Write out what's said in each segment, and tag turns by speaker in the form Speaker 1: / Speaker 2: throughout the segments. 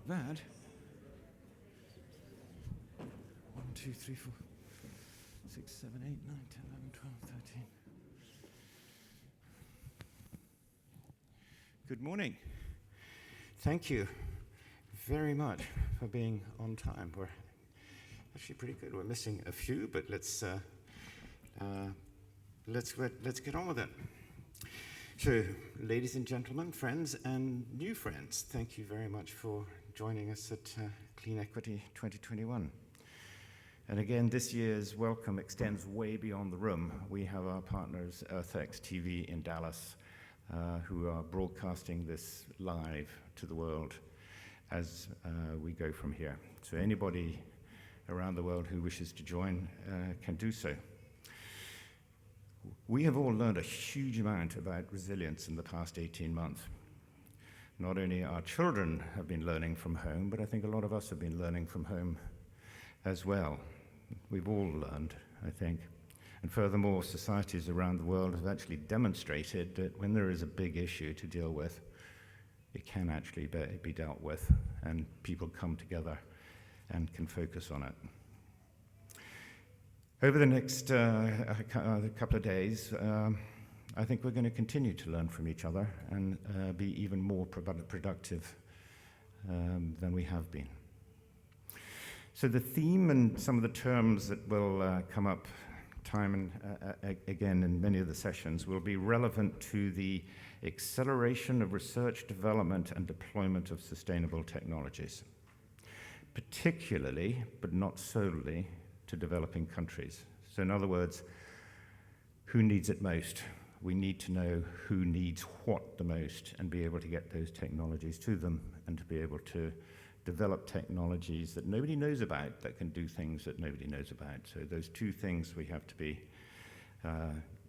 Speaker 1: Not bad. 1, 2, 3, 4, 6, 7, 8, 9, 10, 11, 12, 13. Good morning. Thank you very much for being on time. We're actually pretty good. We're missing a few, but let's get on with it. So, ladies and gentlemen, friends and new friends, thank you very much for joining us at CleanEquity 2021. And again, this year's welcome extends way beyond the room. We have our partners, H.S.H TV in Dallas, who are broadcasting this live to the world as we go from here. So anybody around the world who wishes to join can do so. We have all learned a huge amount about resilience in the past 18 months. Not only our children have been learning from home, but I think a lot of us have been learning from home as well. We've all learned, I think. And furthermore, societies around the world have actually demonstrated that when there is a big issue to deal with, it can actually be dealt with, and people come together and can focus on it. Over the next couple of days, I think we're going to continue to learn from each other and be even more productive than we have been. So the theme and some of the terms that will come up time and again in many of the sessions will be relevant to the acceleration of research, development, and deployment of sustainable technologies, particularly, but not solely, to developing countries. So in other words, who needs it most? We need to know who needs what the most and be able to get those technologies to them and to be able to develop technologies that nobody knows about that can do things that nobody knows about. So those two things we have to be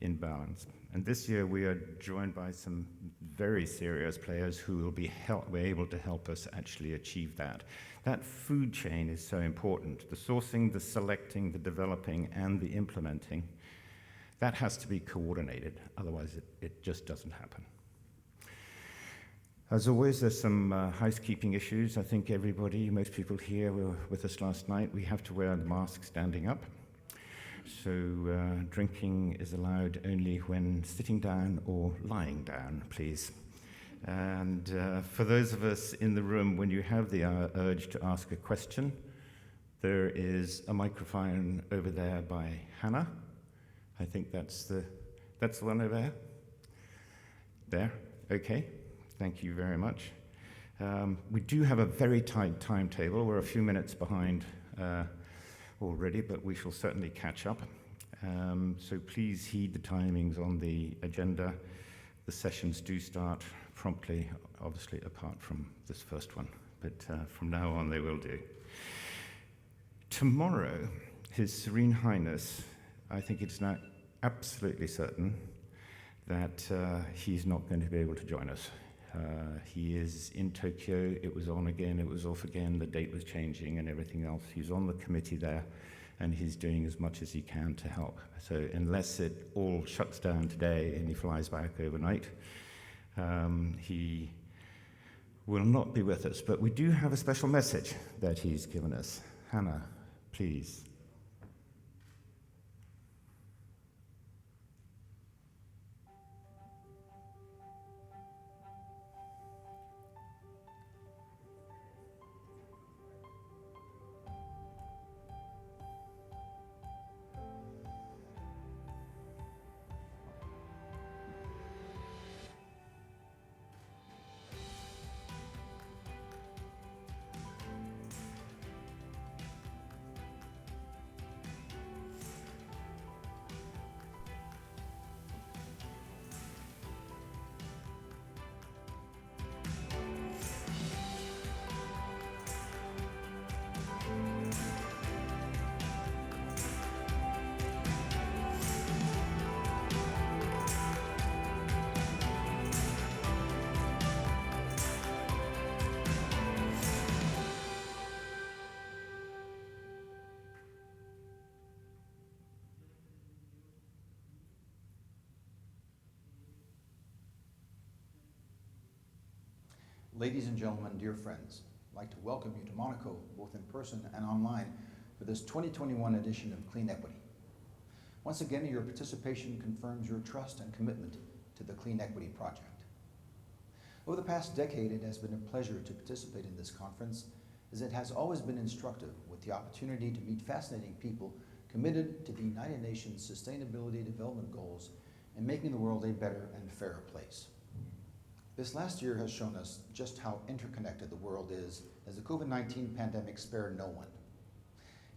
Speaker 1: in balance. And this year we are joined by some very serious players who will be able to help us actually achieve that. That food chain is so important. The sourcing, the selecting, the developing, and the implementing, that has to be coordinated. Otherwise, it just doesn't happen. As always, there's some housekeeping issues. I think most people here were with us last night. We have to wear the mask standing up. So drinking is allowed only when sitting down or lying down, please. And for those of us in the room, when you have the urge to ask a question, there is a microphone over there by Hannah. I think that's the one over there. There, okay. Thank you very much. We do have a very tight timetable. We're a few minutes behind already, but we shall certainly catch up. So please heed the timings on the agenda. The sessions do start promptly, obviously apart from this first one, but from now on they will do. Tomorrow, His Serene Highness, I think it's now absolutely certain that he's not going to be able to join us. He is in Tokyo. It was on again, it was off again, the date was changing and everything else. He's on the committee there and he's doing as much as he can to help. So unless it all shuts down today and he flies back overnight, he will not be with us. But we do have a special message that he's given us. Hannah, please.
Speaker 2: Ladies and gentlemen, dear friends, I'd like to welcome you to Monaco, both in person and online, for this 2021 edition of CleanEquity. Once again, your participation confirms your trust and commitment to the CleanEquity project. Over the past decade, it has been a pleasure to participate in this conference, as it has always been instructive with the opportunity to meet fascinating people committed to the United Nations Sustainability Development Goals and making the world a better and fairer place. This last year has shown us just how interconnected the world is, as the COVID-19 pandemic spared no one.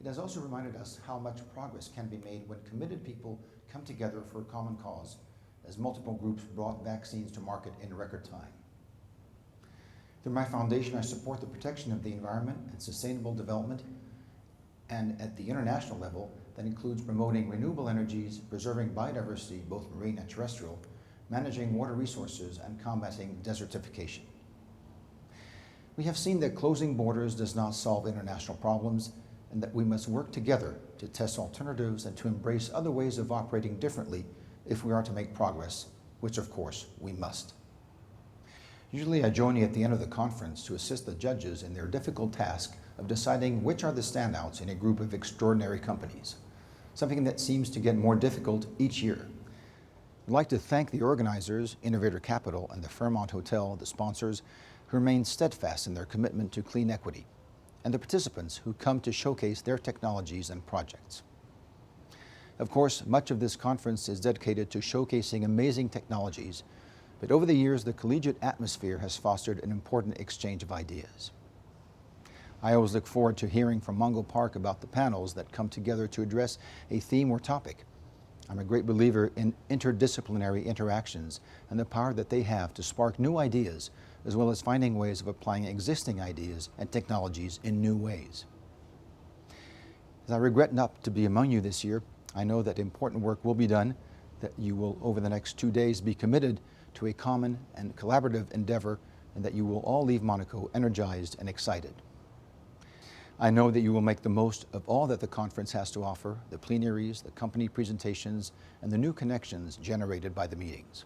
Speaker 2: It has also reminded us how much progress can be made when committed people come together for a common cause, as multiple groups brought vaccines to market in record time. Through my foundation, I support the protection of the environment and sustainable development, and at the international level, that includes promoting renewable energies, preserving biodiversity, both marine and terrestrial, managing water resources, and combating desertification. We have seen that closing borders does not solve international problems, and that we must work together to test alternatives and to embrace other ways of operating differently if we are to make progress, which of course we must. Usually I join you at the end of the conference to assist the judges in their difficult task of deciding which are the standouts in a group of extraordinary companies, something that seems to get more difficult each year. I'd like to thank the organizers, Innovator Capital and the Fairmont Hotel, the sponsors, who remain steadfast in their commitment to CleanEquity, and the participants who come to showcase their technologies and projects. Of course, much of this conference is dedicated to showcasing amazing technologies, but over the years, the collegiate atmosphere has fostered an important exchange of ideas. I always look forward to hearing from Mungo Park about the panels that come together to address a theme or topic. I'm a great believer in interdisciplinary interactions and the power that they have to spark new ideas, as well as finding ways of applying existing ideas and technologies in new ways. As I regret not to be among you this year, I know that important work will be done, that you will, over the next 2 days, be committed to a common and collaborative endeavor, and that you will all leave Monaco energized and excited. I know that you will make the most of all that the conference has to offer, the plenaries, the company presentations, and the new connections generated by the meetings.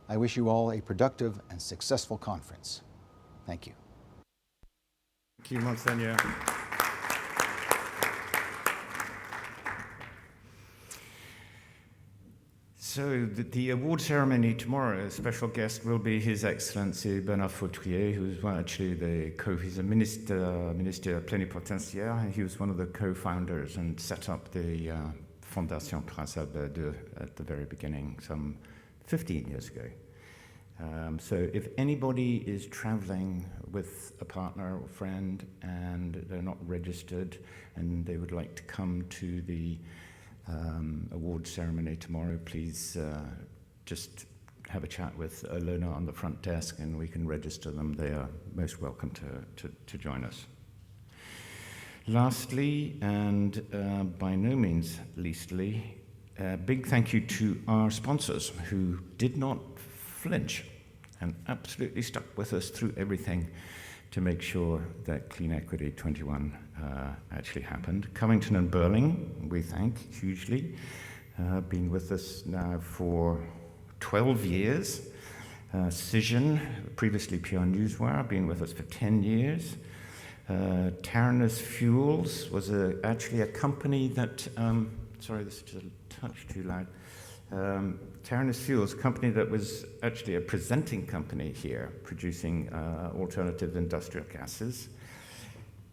Speaker 2: I wish you all a productive and successful conference. Thank you.
Speaker 1: Thank you, Monseigneur. So the award ceremony tomorrow, a special guest will be His Excellency Bernard Fautrier, who's actually he's a minister plénipotentiaire, and he was one of the co-founders and set up the Fondation Prince Albert II at the very beginning, some 15 years ago. So if anybody is traveling with a partner or friend and they're not registered and they would like to come to the award ceremony tomorrow, please just have a chat with Ilona on the front desk and we can register them. They are most welcome to join us. Lastly, and by no means leastly, a big thank you to our sponsors who did not flinch and absolutely stuck with us through everything to make sure that CleanEquity 21 actually happened. Covington and Burling, we thank hugely, been with us now for 12 years. Cision, previously PR Newswire, been with us for 10 years. Taranis Fuels was actually a company that, sorry, this is just a touch too loud. Taranis Fuels, a company that was actually a presenting company here, producing alternative industrial gases,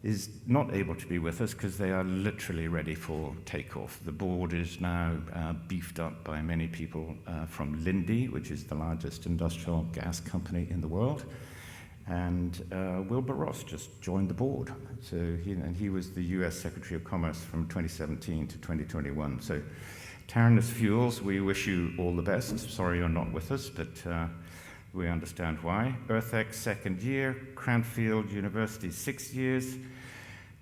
Speaker 1: is not able to be with us because they are literally ready for takeoff. The board is now beefed up by many people from Linde, which is the largest industrial gas company in the world, and Wilbur Ross just joined the board. So he was the US Secretary of Commerce from 2017 to 2021. So Taranis Fuels, we wish you all the best. Sorry you're not with us, but we understand why. EarthX, 2nd year. Cranfield University, 6 years.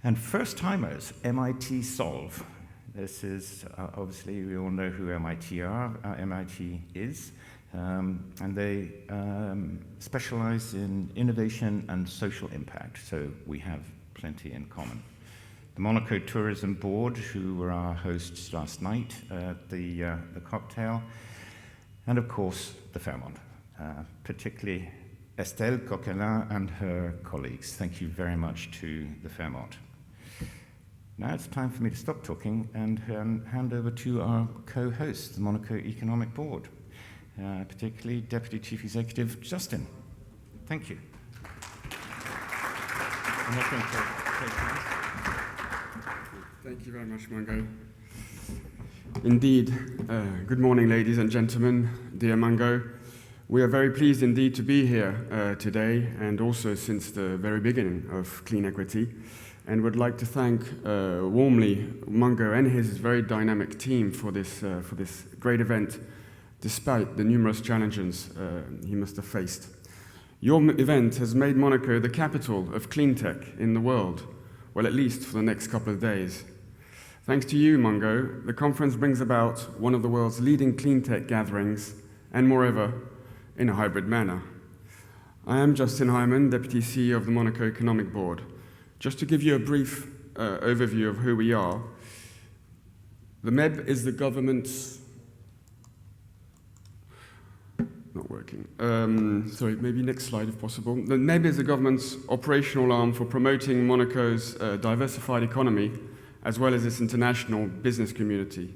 Speaker 1: And first-timers, MIT Solve. This is, obviously, we all know who MIT is. And they specialize in innovation and social impact, so we have plenty in common. The Monaco Tourism Board, who were our hosts last night at the cocktail, and of course the Fairmont, particularly Estelle Coquelin and her colleagues. Thank you very much to the Fairmont. Now it's time for me to stop talking and hand over to our co-host, the Monaco Economic Board, particularly Deputy Chief Executive Justin. Thank you. I'm not going to take hands.
Speaker 3: Thank you very much, Mungo. Indeed, good morning, ladies and gentlemen, dear Mungo. We are very pleased indeed to be here today, and also since the very beginning of CleanEquity, and would like to thank warmly Mungo and his very dynamic team for this great event, despite the numerous challenges he must have faced. Your event has made Monaco the capital of clean tech in the world, well, at least for the next couple of days. Thanks to you, Mungo, the conference brings about one of the world's leading clean tech gatherings, and moreover, in a hybrid manner. I am Justin Hyman, Deputy CEO of the Monaco Economic Board. Just to give you a brief overview of who we are, the MEB is the government's... Not working. Sorry, maybe next slide if possible. The MEB is the government's operational arm for promoting Monaco's diversified economy, as well as its international business community.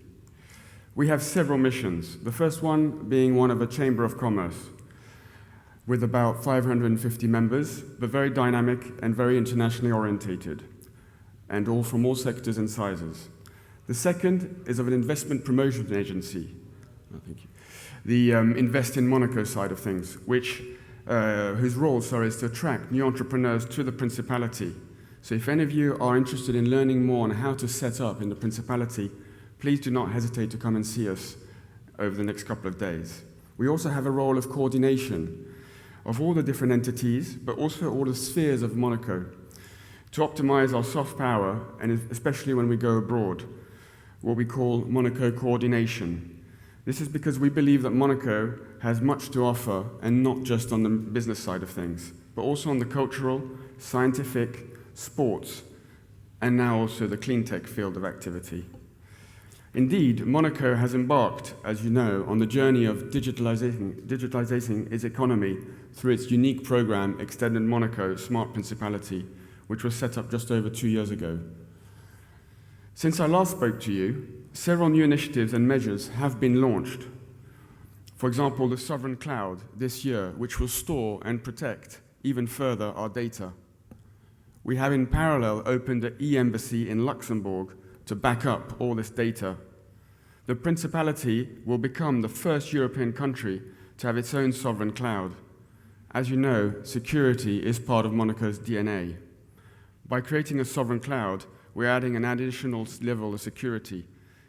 Speaker 3: We have several missions, the first one being one of a Chamber of Commerce, with about 550 members, but very dynamic and very internationally orientated, and all from all sectors and sizes. The second is of an investment promotion agency, thank you, the Invest in Monaco side of things, whose role is to attract new entrepreneurs to the Principality. So if any of you are interested in learning more on how to set up in the Principality, please do not hesitate to come and see us over the next couple of days. We also have a role of coordination of all the different entities, but also all the spheres of Monaco, to optimize our soft power, and especially when we go abroad, what we call Monaco coordination. This is because we believe that Monaco has much to offer, and not just on the business side of things, but also on the cultural, scientific, sports, and now also the clean tech field of activity. Indeed, Monaco has embarked, as you know, on the journey of digitalizing its economy through its unique program, Extended Monaco Smart Principality, which was set up just over 2 years ago. Since I last spoke to you, several new initiatives and measures have been launched. For example, the Sovereign Cloud this year, which will store and protect even further our data. We have in parallel opened an e-embassy in Luxembourg to back up all this data. The Principality will become the first European country to have its own sovereign cloud. As you know, security is part of Monaco's DNA. By creating a sovereign cloud, we're adding an additional level of security.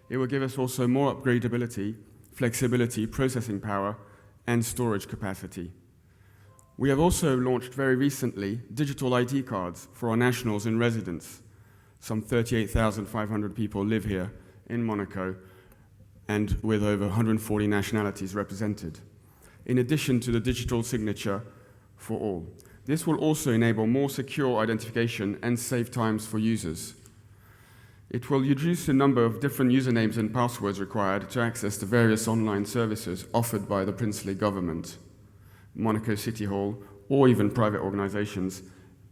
Speaker 3: It will give us also more upgradability, flexibility, processing power, and storage capacity. We have also launched very recently digital ID cards for our nationals in residence. Some 38,500 people live here in Monaco, and with over 140 nationalities represented, in addition to the digital signature for all. This will also enable more secure identification and save times for users. It will reduce the number of different usernames and passwords required to access the various online services offered by the princely government, Monaco City Hall, or even private organizations,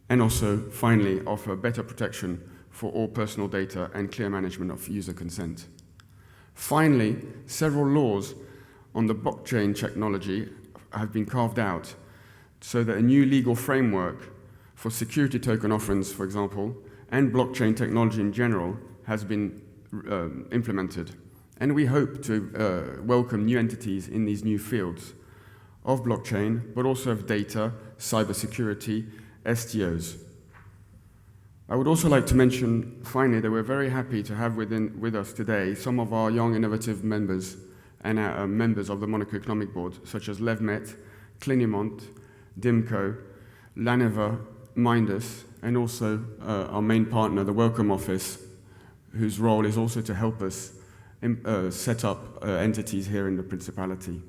Speaker 3: and also, finally, offer better protection for all personal data and clear management of user consent. Finally, several laws on the blockchain technology have been carved out so that a new legal framework for security token offerings, for example, and blockchain technology in general has been implemented. And we hope to welcome new entities in these new fields of blockchain, but also of data, cybersecurity, STOs. I would also like to mention, finally, that we're very happy to have with us today some of our young innovative members and members of the Monaco Economic Board, such as Levmet, Clinimont, Dimco, Laneva, Mindus, and also our main partner, the Welcome Office, whose role is also to help us set up entities here in the Principality.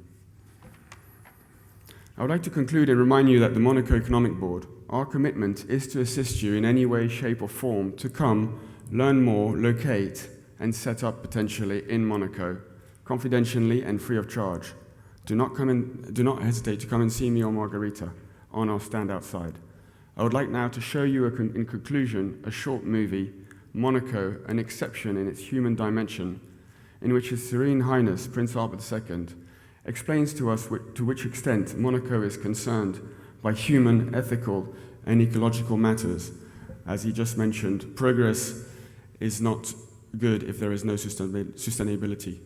Speaker 3: I would like to conclude and remind you that the Monaco Economic Board, our commitment is to assist you in any way, shape, or form to come, learn more, locate, and set up potentially in Monaco, confidentially and free of charge. Do not hesitate to come and see me or Margarita. on our standout side. I would like now to show you, in conclusion, a short movie, Monaco, an exception in its human dimension, in which His Serene Highness Prince Albert II explains to us to which extent Monaco is concerned by human, ethical, and ecological matters. As he just mentioned, progress is not good if there is no sustainability.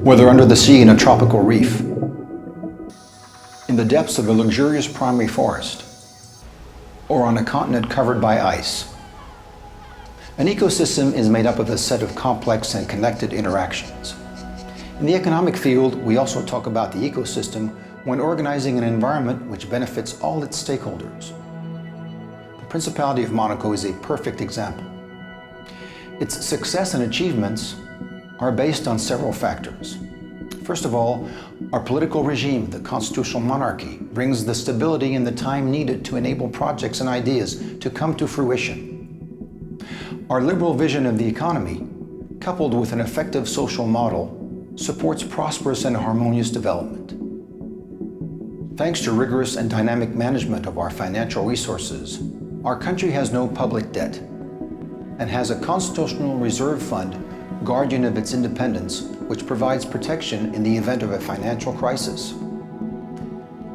Speaker 2: Whether under the sea in a tropical reef, in the depths of a luxurious primary forest, or on a continent covered by ice, an ecosystem is made up of a set of complex and connected interactions. In the economic field, we also talk about the ecosystem when organizing an environment which benefits all its stakeholders. The Principality of Monaco is a perfect example. Its success and achievements are based on several factors. First of all, our political regime, the constitutional monarchy, brings the stability and the time needed to enable projects and ideas to come to fruition. Our liberal vision of the economy, coupled with an effective social model, supports prosperous and harmonious development. Thanks to rigorous and dynamic management of our financial resources, our country has no public debt and has a constitutional reserve fund, guardian of its independence, which provides protection in the event of a financial crisis.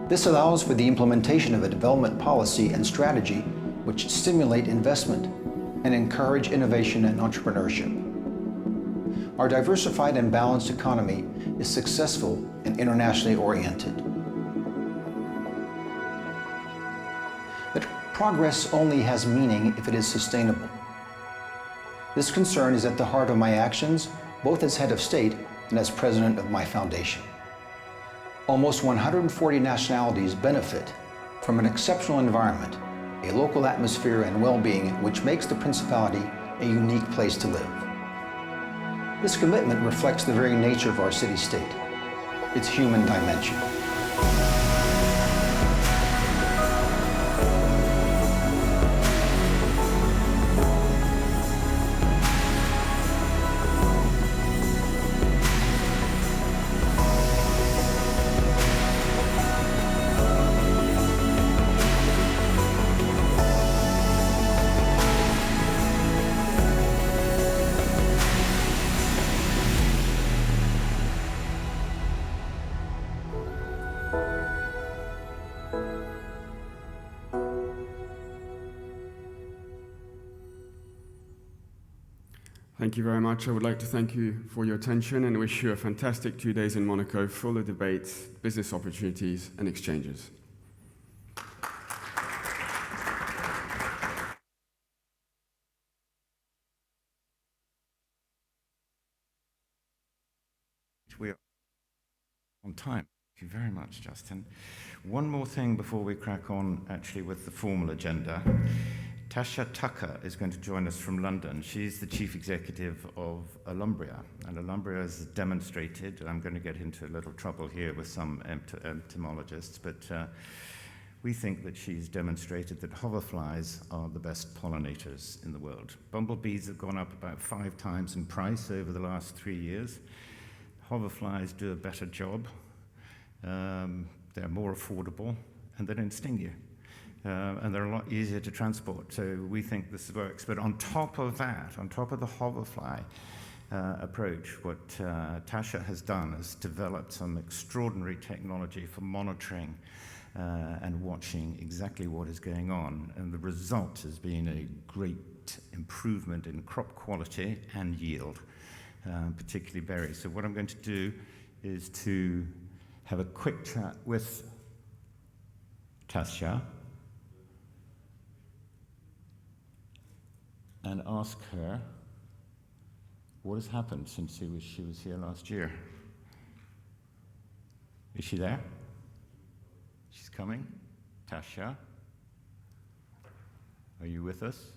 Speaker 2: This allows for the implementation of a development policy and strategy which stimulate investment and encourage innovation and entrepreneurship. Our diversified and balanced economy is successful and internationally oriented. But progress only has meaning if it is sustainable. This concern is at the heart of my actions, both as head of state and as president of my foundation. Almost 140 nationalities benefit from an exceptional environment, a local atmosphere and well-being which makes the Principality a unique place to live. This commitment reflects the very nature of our city-state, its human dimension.
Speaker 3: Thank you very much. I would like to thank you for your attention and wish you a fantastic 2 days in Monaco, full of debates, business opportunities, and exchanges.
Speaker 1: We are on time. Thank you very much, Justin. One more thing before we crack on actually with the formal agenda. Tasha Tucker is going to join us from London. She's the chief executive of Alumbria, and Alumbria has demonstrated, and I'm going to get into a little trouble here with some entomologists, but we think that she's demonstrated that hoverflies are the best pollinators in the world. Bumblebees have gone up about 5 times in price over the last 3 years. Hoverflies do a better job, they're more affordable, and they don't sting you. And they're a lot easier to transport, so we think this works. But on top of that, on top of the hoverfly approach, what Tasha has done is developed some extraordinary technology for monitoring and watching exactly what is going on. And the result has been a great improvement in crop quality and yield, particularly berries. So what I'm going to do is to have a quick chat with Tasha and ask her what has happened since she was here last year. Is she there? She's coming. Tasha, are you with us?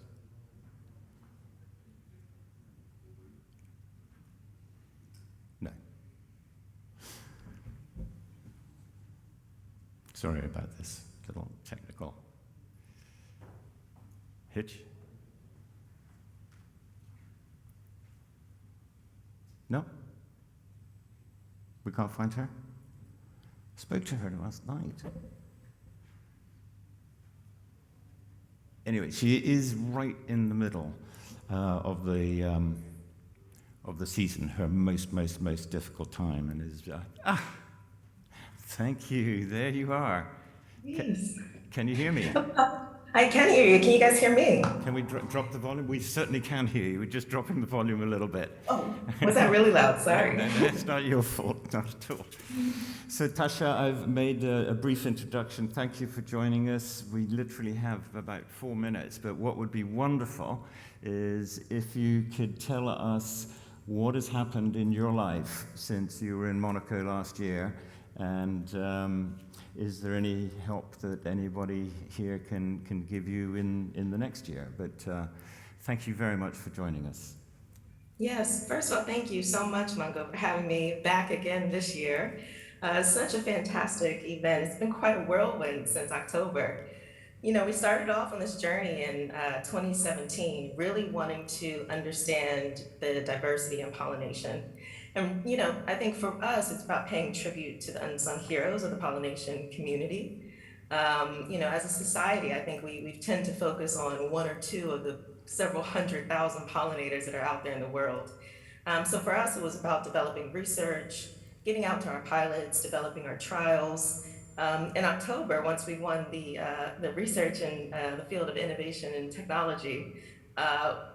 Speaker 1: No. Sorry about this little technical hitch. No? We can't find her? Spoke to her last night. Anyway, she is right in the middle of the season, her most difficult time, and is thank you. There you are.
Speaker 4: Yes.
Speaker 1: Can you hear me?
Speaker 4: I can hear you. Can you guys hear me?
Speaker 1: Can we drop the volume? We certainly can hear you. We're just dropping the volume a little bit.
Speaker 4: Oh, was that really loud? Sorry.
Speaker 1: No, it's not your fault, not at all. So, Tasha, I've made a brief introduction. Thank you for joining us. We literally have about 4 minutes, but what would be wonderful is if you could tell us what has happened in your life since you were in Monaco last year, and is there any help that anybody here can give you in the next year? But thank you very much for joining us.
Speaker 4: Yes, first of all, thank you so much, Mungo, for having me back again this year. Such a fantastic event. It's been quite a whirlwind since October. You know, we started off on this journey in 2017, really wanting to understand the diversity in pollination. And, you know, I think for us, it's about paying tribute to the unsung heroes of the pollination community. You know, as a society, I think we tend to focus on one or two of the several 100,000 pollinators that are out there in the world. So for us, it was about developing research, getting out to our pilots, developing our trials. In October, once we won the research in the field of innovation and technology,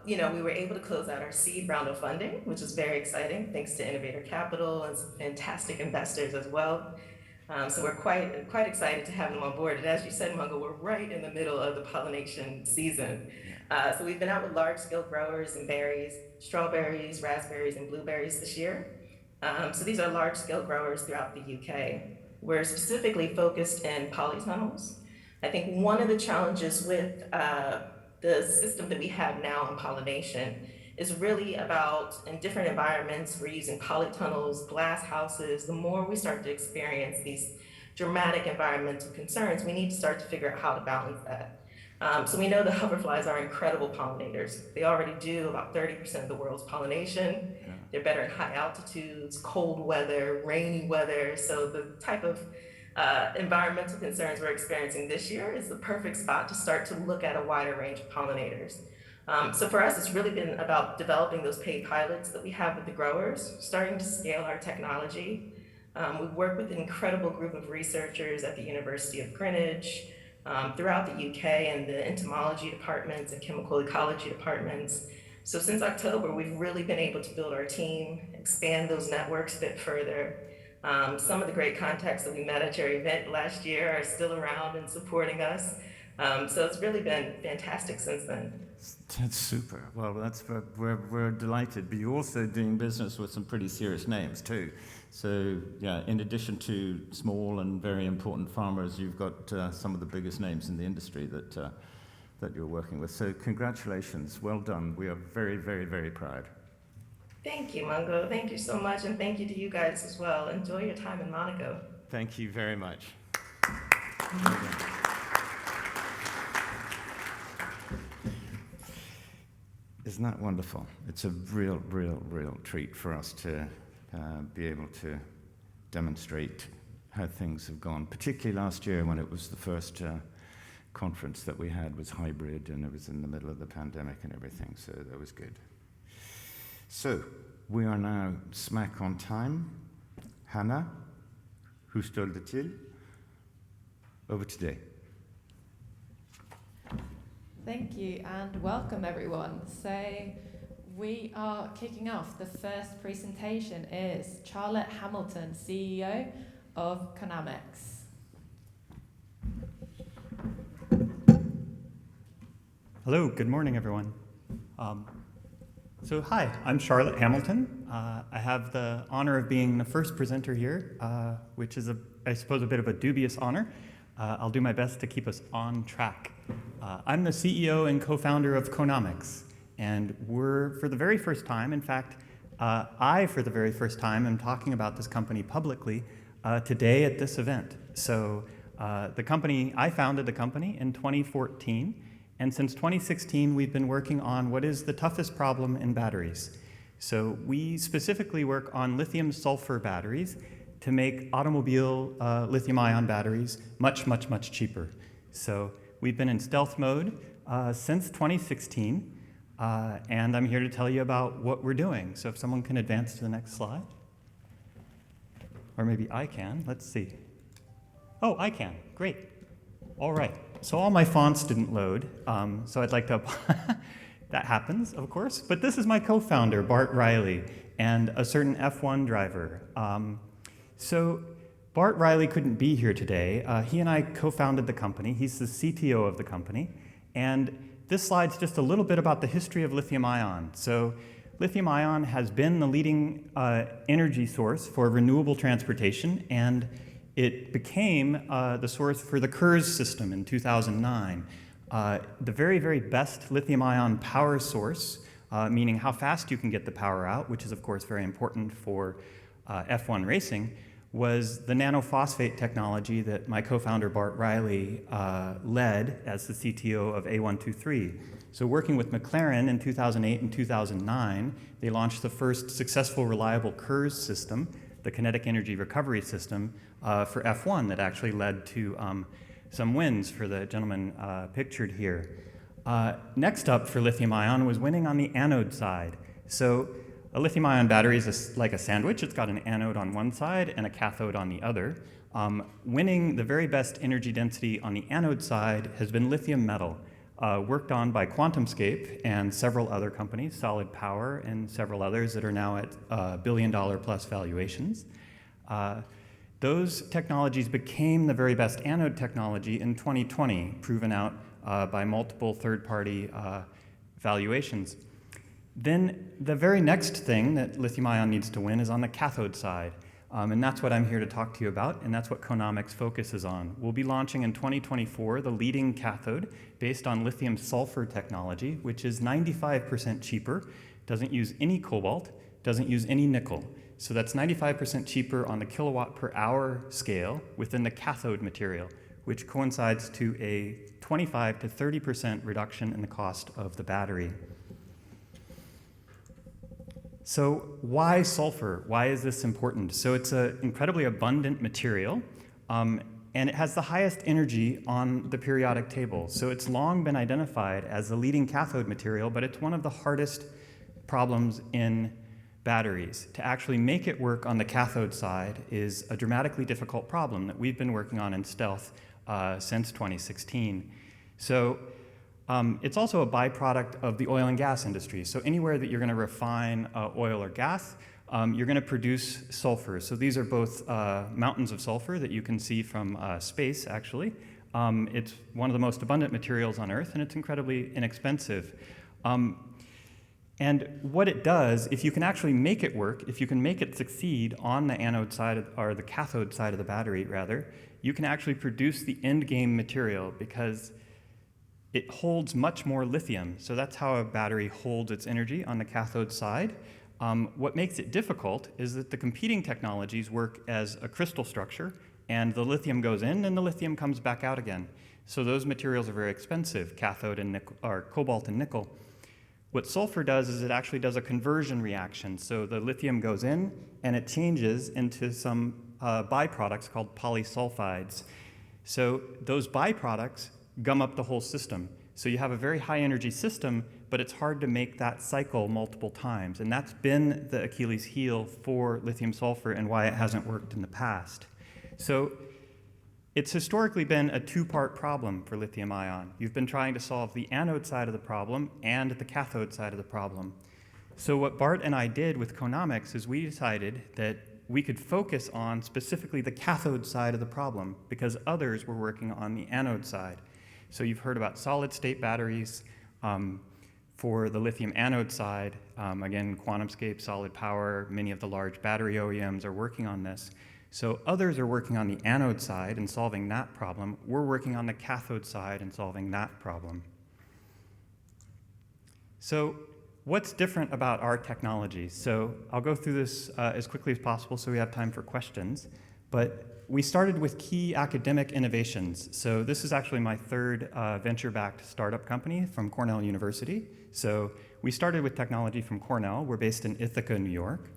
Speaker 4: you know, we were able to close out our seed round of funding, which was very exciting, thanks to Innovator Capital and some fantastic investors as well. So we're quite excited to have them on board. And as you said, Mungo, we're right in the middle of the pollination season. So we've been out with large-scale growers in berries, strawberries, raspberries, and blueberries this year. So these are large-scale growers throughout the UK. We're specifically focused in polytunnels. I think one of the challenges with the system that we have now in pollination is really about, in different environments, we're using polytunnels, glass houses. The more we start to experience these dramatic environmental concerns, we need to start to figure out how to balance that. So we know the hoverflies are incredible pollinators. They already do about 30% of the world's pollination. Yeah. They're better in high altitudes, cold weather, rainy weather. So the type of environmental concerns we're experiencing this year is the perfect spot to start to look at a wider range of pollinators. So for us, it's really been about developing those paid pilots that we have with the growers, starting to scale our technology. We work with an incredible group of researchers at the University of Greenwich, throughout the UK, and the entomology departments and chemical ecology departments. So since October, we've really been able to build our team, expand those networks a bit further. Some of the great contacts that we met at your event last year are still around and supporting us. So it's really been fantastic since then.
Speaker 1: That's super. Well, we're delighted. But you're also doing business with some pretty serious names too. So yeah, in addition to small and very important farmers, you've got some of the biggest names in the industry that you're working with. So congratulations. Well done. We are very, very, very proud.
Speaker 4: Thank you, Mungo. Thank you so much, and thank you to you guys as well. Enjoy your time in Monaco.
Speaker 1: Thank you very much. Isn't that wonderful? It's a real treat for us to be able to demonstrate how things have gone, particularly last year when it was the first conference that we had was hybrid, and it was in the middle of the pandemic and everything, so that was good. So, we are now smack on time. Hannah, who stole the till? Over to Dave.
Speaker 5: Thank you and welcome everyone. So we are kicking off. The first presentation is Charlotte Hamilton, CEO of Conamix.
Speaker 6: Hello, good morning everyone. So hi, I'm Charlotte Hamilton. I have the honor of being the first presenter here, which is, I suppose, a bit of a dubious honor. I'll do my best to keep us on track. I'm the CEO and co-founder of Conamix, and we're, for the very first time, in fact, for the very first time, am talking about this company publicly today at this event. So I founded the company in 2014, and since 2016, we've been working on what is the toughest problem in batteries. So we specifically work on lithium-sulfur batteries to make automobile lithium-ion batteries much, much, much cheaper. So we've been in stealth mode since 2016, and I'm here to tell you about what we're doing. So if someone can advance to the next slide. Or maybe I can. Let's see. Oh, I can. Great. All right. So all my fonts didn't load, so I'd like to... That happens, of course. But this is my co-founder, Bart Riley, and a certain F1 driver. So Bart Riley couldn't be here today. He and I co-founded the company. He's the CTO of the company. And this slide's just a little bit about the history of lithium-ion. So lithium-ion has been the leading energy source for renewable transportation, and it became the source for the KERS system in 2009. The very, very best lithium-ion power source, meaning how fast you can get the power out, which is of course very important for F1 racing, was the nanophosphate technology that my co-founder Bart Riley led as the CTO of A123. So working with McLaren in 2008 and 2009, they launched the first successful reliable KERS system, the kinetic energy recovery system, for F1 that actually led to some wins for the gentleman pictured here. Next up for lithium-ion was winning on the anode side. So a lithium-ion battery is like a sandwich. It's got an anode on one side and a cathode on the other. Winning the very best energy density on the anode side has been lithium metal, worked on by QuantumScape and several other companies, Solid Power and several others that are now at billion-dollar-plus valuations. Those technologies became the very best anode technology in 2020, proven out by multiple third-party valuations. Then the very next thing that lithium-ion needs to win is on the cathode side, and that's what I'm here to talk to you about, and that's what Conamix focuses on. We'll be launching in 2024 the leading cathode based on lithium-sulfur technology, which is 95% cheaper, doesn't use any cobalt, doesn't use any nickel. So that's 95% cheaper on the kilowatt per hour scale within the cathode material, which coincides to a 25 to 30% reduction in the cost of the battery. So why sulfur? Why is this important? So it's an incredibly abundant material, and it has the highest energy on the periodic table. So it's long been identified as the leading cathode material, but it's one of the hardest problems in batteries. To actually make it work on the cathode side is a dramatically difficult problem that we've been working on in stealth since 2016. So it's also a byproduct of the oil and gas industry. So anywhere that you're going to refine oil or gas, you're going to produce sulfur. So these are both mountains of sulfur that you can see from space, actually. It's one of the most abundant materials on Earth, and it's incredibly inexpensive. And what it does, if you can actually make it work, if you can make it succeed on the anode side, or the cathode side of the battery, rather, you can actually produce the end game material because it holds much more lithium. So that's how a battery holds its energy on the cathode side. What makes it difficult is that the competing technologies work as a crystal structure, and the lithium goes in and the lithium comes back out again. So those materials are very expensive, cathode and nickel, or cobalt and nickel. What sulfur does is it actually does a conversion reaction. So the lithium goes in and it changes into some byproducts called polysulfides. So those byproducts gum up the whole system. So you have a very high energy system, but it's hard to make that cycle multiple times. And that's been the Achilles heel for lithium sulfur and why it hasn't worked in the past. So it's historically been a two-part problem for lithium-ion. You've been trying to solve the anode side of the problem and the cathode side of the problem. So what Bart and I did with Conamix is we decided that we could focus on specifically the cathode side of the problem because others were working on the anode side. So you've heard about solid-state batteries for the lithium anode side. Again, QuantumScape, Solid Power, many of the large battery OEMs are working on this. So others are working on the anode side and solving that problem. We're working on the cathode side and solving that problem. So what's different about our technology? So I'll go through this as quickly as possible so we have time for questions. But we started with key academic innovations. So this is actually my third venture-backed startup company from Cornell University. So we started with technology from Cornell. We're based in Ithaca, New York.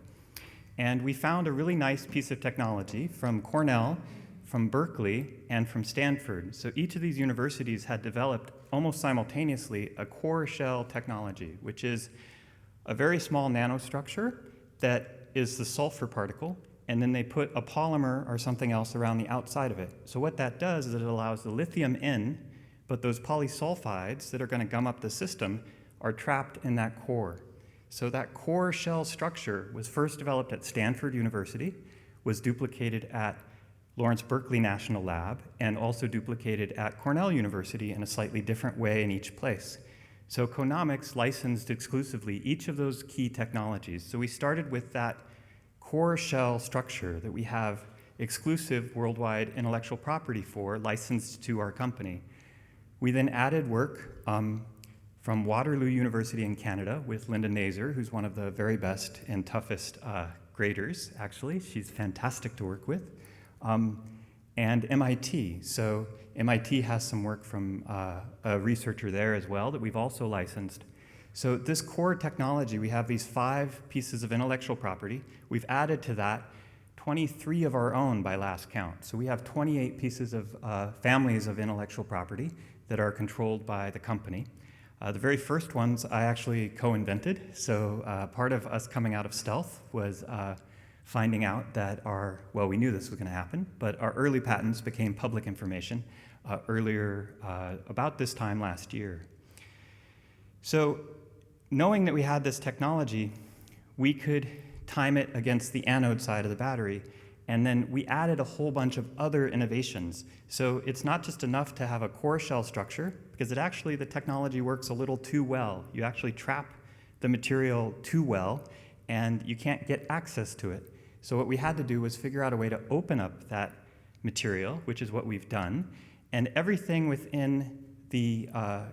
Speaker 6: And we found a really nice piece of technology from Cornell, from Berkeley, and from Stanford. So each of these universities had developed almost simultaneously a core shell technology, which is a very small nanostructure that is the sulfur particle, and then they put a polymer or something else around the outside of it. So what that does is it allows the lithium in, but those polysulfides that are going to gum up the system are trapped in that core. So that core shell structure was first developed at Stanford University, was duplicated at Lawrence Berkeley National Lab, and also duplicated at Cornell University in a slightly different way in each place. So Conamix licensed exclusively each of those key technologies. So we started with that core shell structure that we have exclusive worldwide intellectual property for, licensed to our company. We then added work from Waterloo University in Canada with Linda Nazer, who's one of the very best and toughest graders, actually. She's fantastic to work with. And MIT. So MIT has some work from a researcher there as well that we've also licensed. So this core technology, we have these 5 pieces of intellectual property. We've added to that 23 of our own by last count. So we have 28 pieces of families of intellectual property that are controlled by the company. The very first ones I actually co-invented. So part of us coming out of stealth was finding out that we knew this was going to happen, but our early patents became public information earlier, about this time last year. So knowing that we had this technology, we could time it against the anode side of the battery, and then we added a whole bunch of other innovations. So it's not just enough to have a core shell structure, because the technology works a little too well. You actually trap the material too well, and you can't get access to it. So what we had to do was figure out a way to open up that material, which is what we've done, and everything within the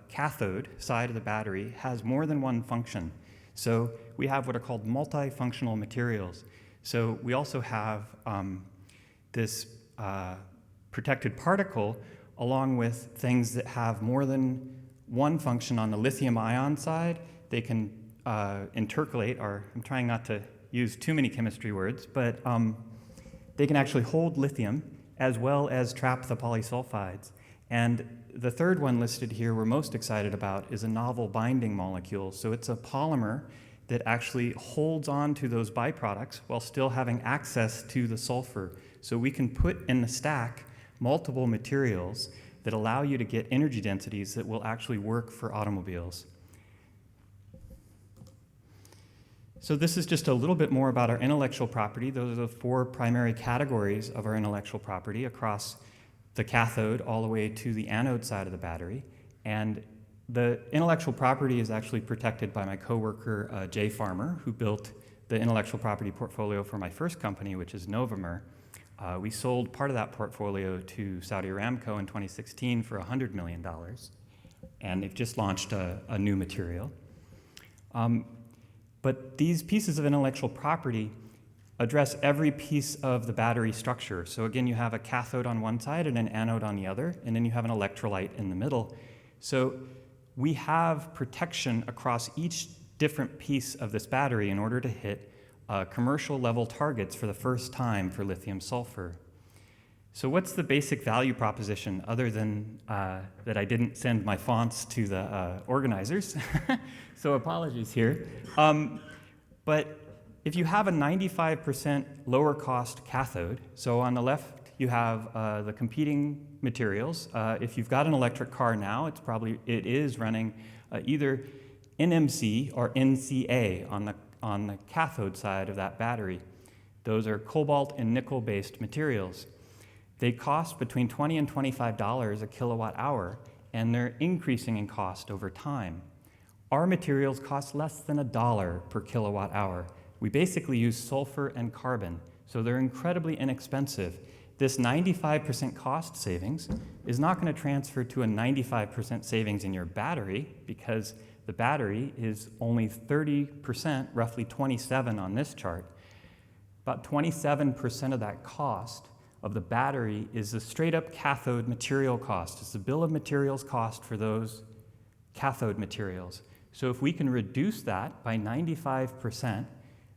Speaker 6: cathode side of the battery has more than one function. So we have what are called multifunctional materials. So we also have this protected particle along with things that have more than one function on the lithium ion side. They can intercalate, or I'm trying not to use too many chemistry words, but they can actually hold lithium as well as trap the polysulfides. And the third one listed here we're most excited about is a novel binding molecule. So it's a polymer that actually holds on to those byproducts while still having access to the sulfur. So we can put in the stack multiple materials that allow you to get energy densities that will actually work for automobiles. So this is just a little bit more about our intellectual property. Those are the 4 primary categories of our intellectual property across the cathode all the way to the anode side of the battery. And the intellectual property is actually protected by my coworker, Jay Farmer, who built the intellectual property portfolio for my first company, which is Novomer. We sold part of that portfolio to Saudi Aramco in 2016 for $100 million. And they've just launched a new material. But these pieces of intellectual property address every piece of the battery structure. So again, you have a cathode on one side and an anode on the other, and then you have an electrolyte in the middle. So we have protection across each different piece of this battery in order to hit commercial level targets for the first time for lithium sulfur. So what's the basic value proposition other than that I didn't send my fonts to the organizers? So apologies here. But if you have a 95% lower cost cathode, so on the left you have the competing materials. If you've got an electric car now, it is running either NMC or NCA on the cathode side of that battery. Those are cobalt and nickel-based materials. They cost between $20 and $25 a kilowatt hour, and they're increasing in cost over time. Our materials cost less than $1 per kilowatt hour. We basically use sulfur and carbon, so they're incredibly inexpensive. This 95% cost savings is not going to transfer to a 95% savings in your battery, because the battery is only 30%, roughly 27 on this chart. About 27% of that cost of the battery is the straight up cathode material cost. It's the bill of materials cost for those cathode materials. So if we can reduce that by 95%,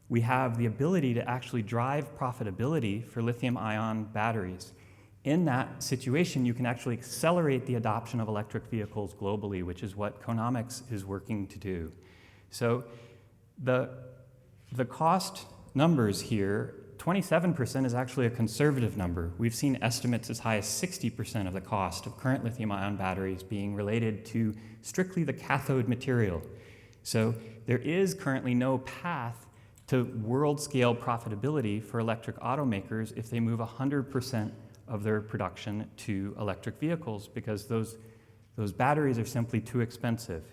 Speaker 6: we have the ability to actually drive profitability for lithium-ion batteries. In that situation, you can actually accelerate the adoption of electric vehicles globally, which is what Conamix is working to do. So the cost numbers here, 27% is actually a conservative number. We've seen estimates as high as 60% of the cost of current lithium-ion batteries being related to strictly the cathode material. So there is currently no path to world-scale profitability for electric automakers if they move 100% of their production to electric vehicles, because those batteries are simply too expensive.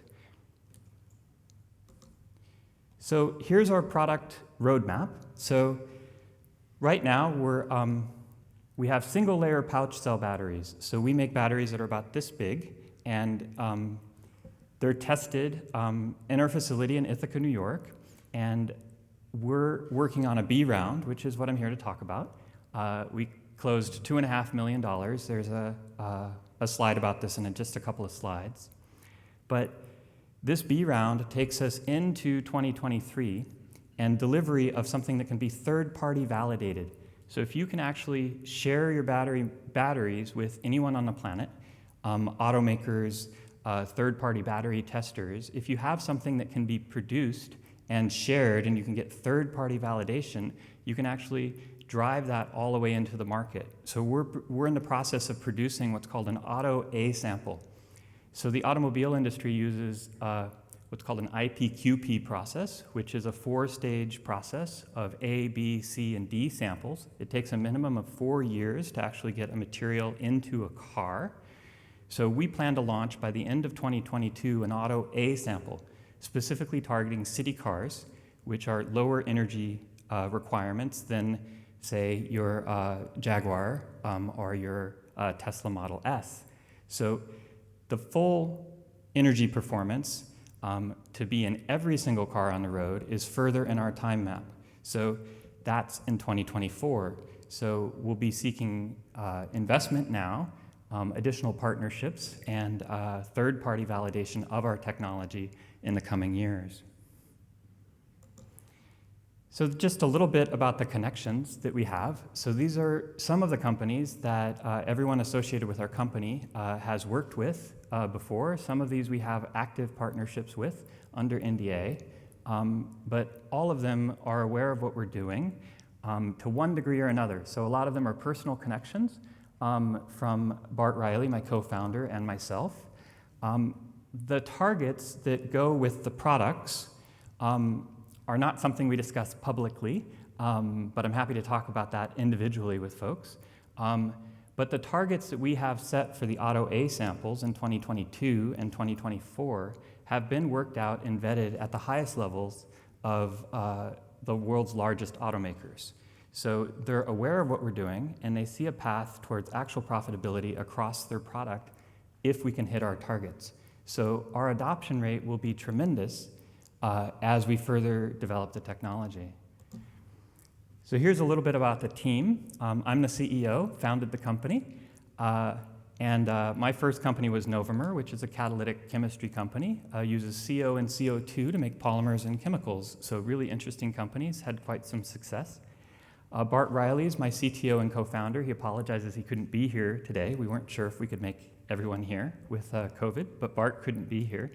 Speaker 6: So here's our product roadmap. So right now we have single-layer pouch cell batteries. So we make batteries that are about this big, and they're tested in our facility in Ithaca, New York, and we're working on a B round, which is what I'm here to talk about. We closed $2.5 million. There's a slide about this in just a couple of slides. But this B round takes us into 2023 and delivery of something that can be third-party validated. So if you can actually share your batteries with anyone on the planet, automakers, third-party battery testers, if you have something that can be produced and shared and you can get third-party validation, you can actually drive that all the way into the market. So we're in the process of producing what's called an auto A sample. So the automobile industry uses what's called an IPQP process, which is a 4-stage process of A, B, C, and D samples. It takes a minimum of 4 years to actually get a material into a car. So we plan to launch by the end of 2022 an auto A sample, specifically targeting city cars, which are lower energy requirements than, say, your Jaguar or your Tesla Model S. So the full energy performance to be in every single car on the road is further in our time map. So that's in 2024. So we'll be seeking investment now, additional partnerships, and third-party validation of our technology in the coming years. So just a little bit about the connections that we have. So these are some of the companies that everyone associated with our company has worked with before. Some of these we have active partnerships with under NDA, but all of them are aware of what we're doing to one degree or another. So a lot of them are personal connections from Bart Riley, my co-founder, and myself. The targets that go with the products are not something we discuss publicly, but I'm happy to talk about that individually with folks. But the targets that we have set for the Auto A samples in 2022 and 2024 have been worked out and vetted at the highest levels of the world's largest automakers. So they're aware of what we're doing, and they see a path towards actual profitability across their product if we can hit our targets. So our adoption rate will be tremendous as we further develop the technology. So here's a little bit about the team. I'm the CEO, founded the company, and my first company was Novomer, which is a catalytic chemistry company, uses CO and CO2 to make polymers and chemicals. So really interesting companies, had quite some success. Bart Riley is my CTO and co-founder. He apologizes he couldn't be here today. We weren't sure if we could make everyone here with COVID, but Bart couldn't be here.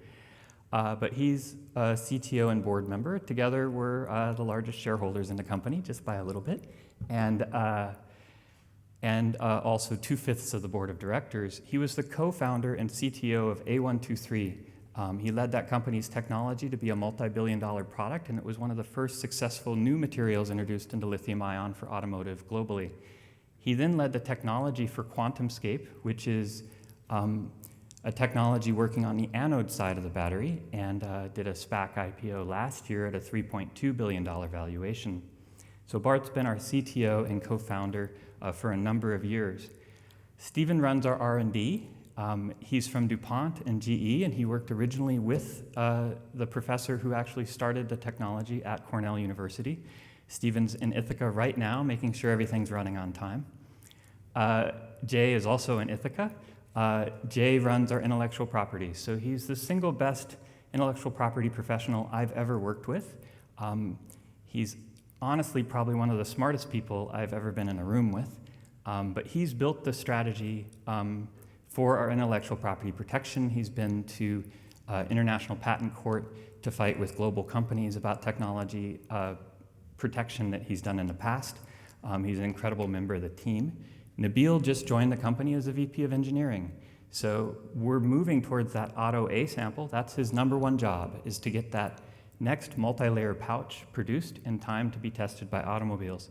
Speaker 6: But he's a CTO and board member. Together, we're the largest shareholders in the company, just by a little bit, and also 2/5 of the board of directors. He was the co-founder and CTO of A123. He led that company's technology to be a multi-billion-dollar product, and it was one of the first successful new materials introduced into lithium-ion for automotive globally. He then led the technology for QuantumScape, which is a technology working on the anode side of the battery, and did a SPAC IPO last year at a $3.2 billion valuation. So Bart's been our CTO and co-founder for a number of years. Stephen runs our R&D. He's from DuPont and GE, and he worked originally with the professor who actually started the technology at Cornell University. Stephen's in Ithaca right now, making sure everything's running on time. Jay is also in Ithaca. Jay runs our intellectual property, so he's the single best intellectual property professional I've ever worked with. He's honestly probably one of the smartest people I've ever been in a room with, but he's built the strategy for our intellectual property protection. He's been to international patent court to fight with global companies about technology protection that he's done in the past. He's an incredible member of the team. Nabil just joined the company as a VP of engineering. So we're moving towards that auto A sample. That's his #1 job, is to get that next multi-layer pouch produced in time to be tested by automobiles.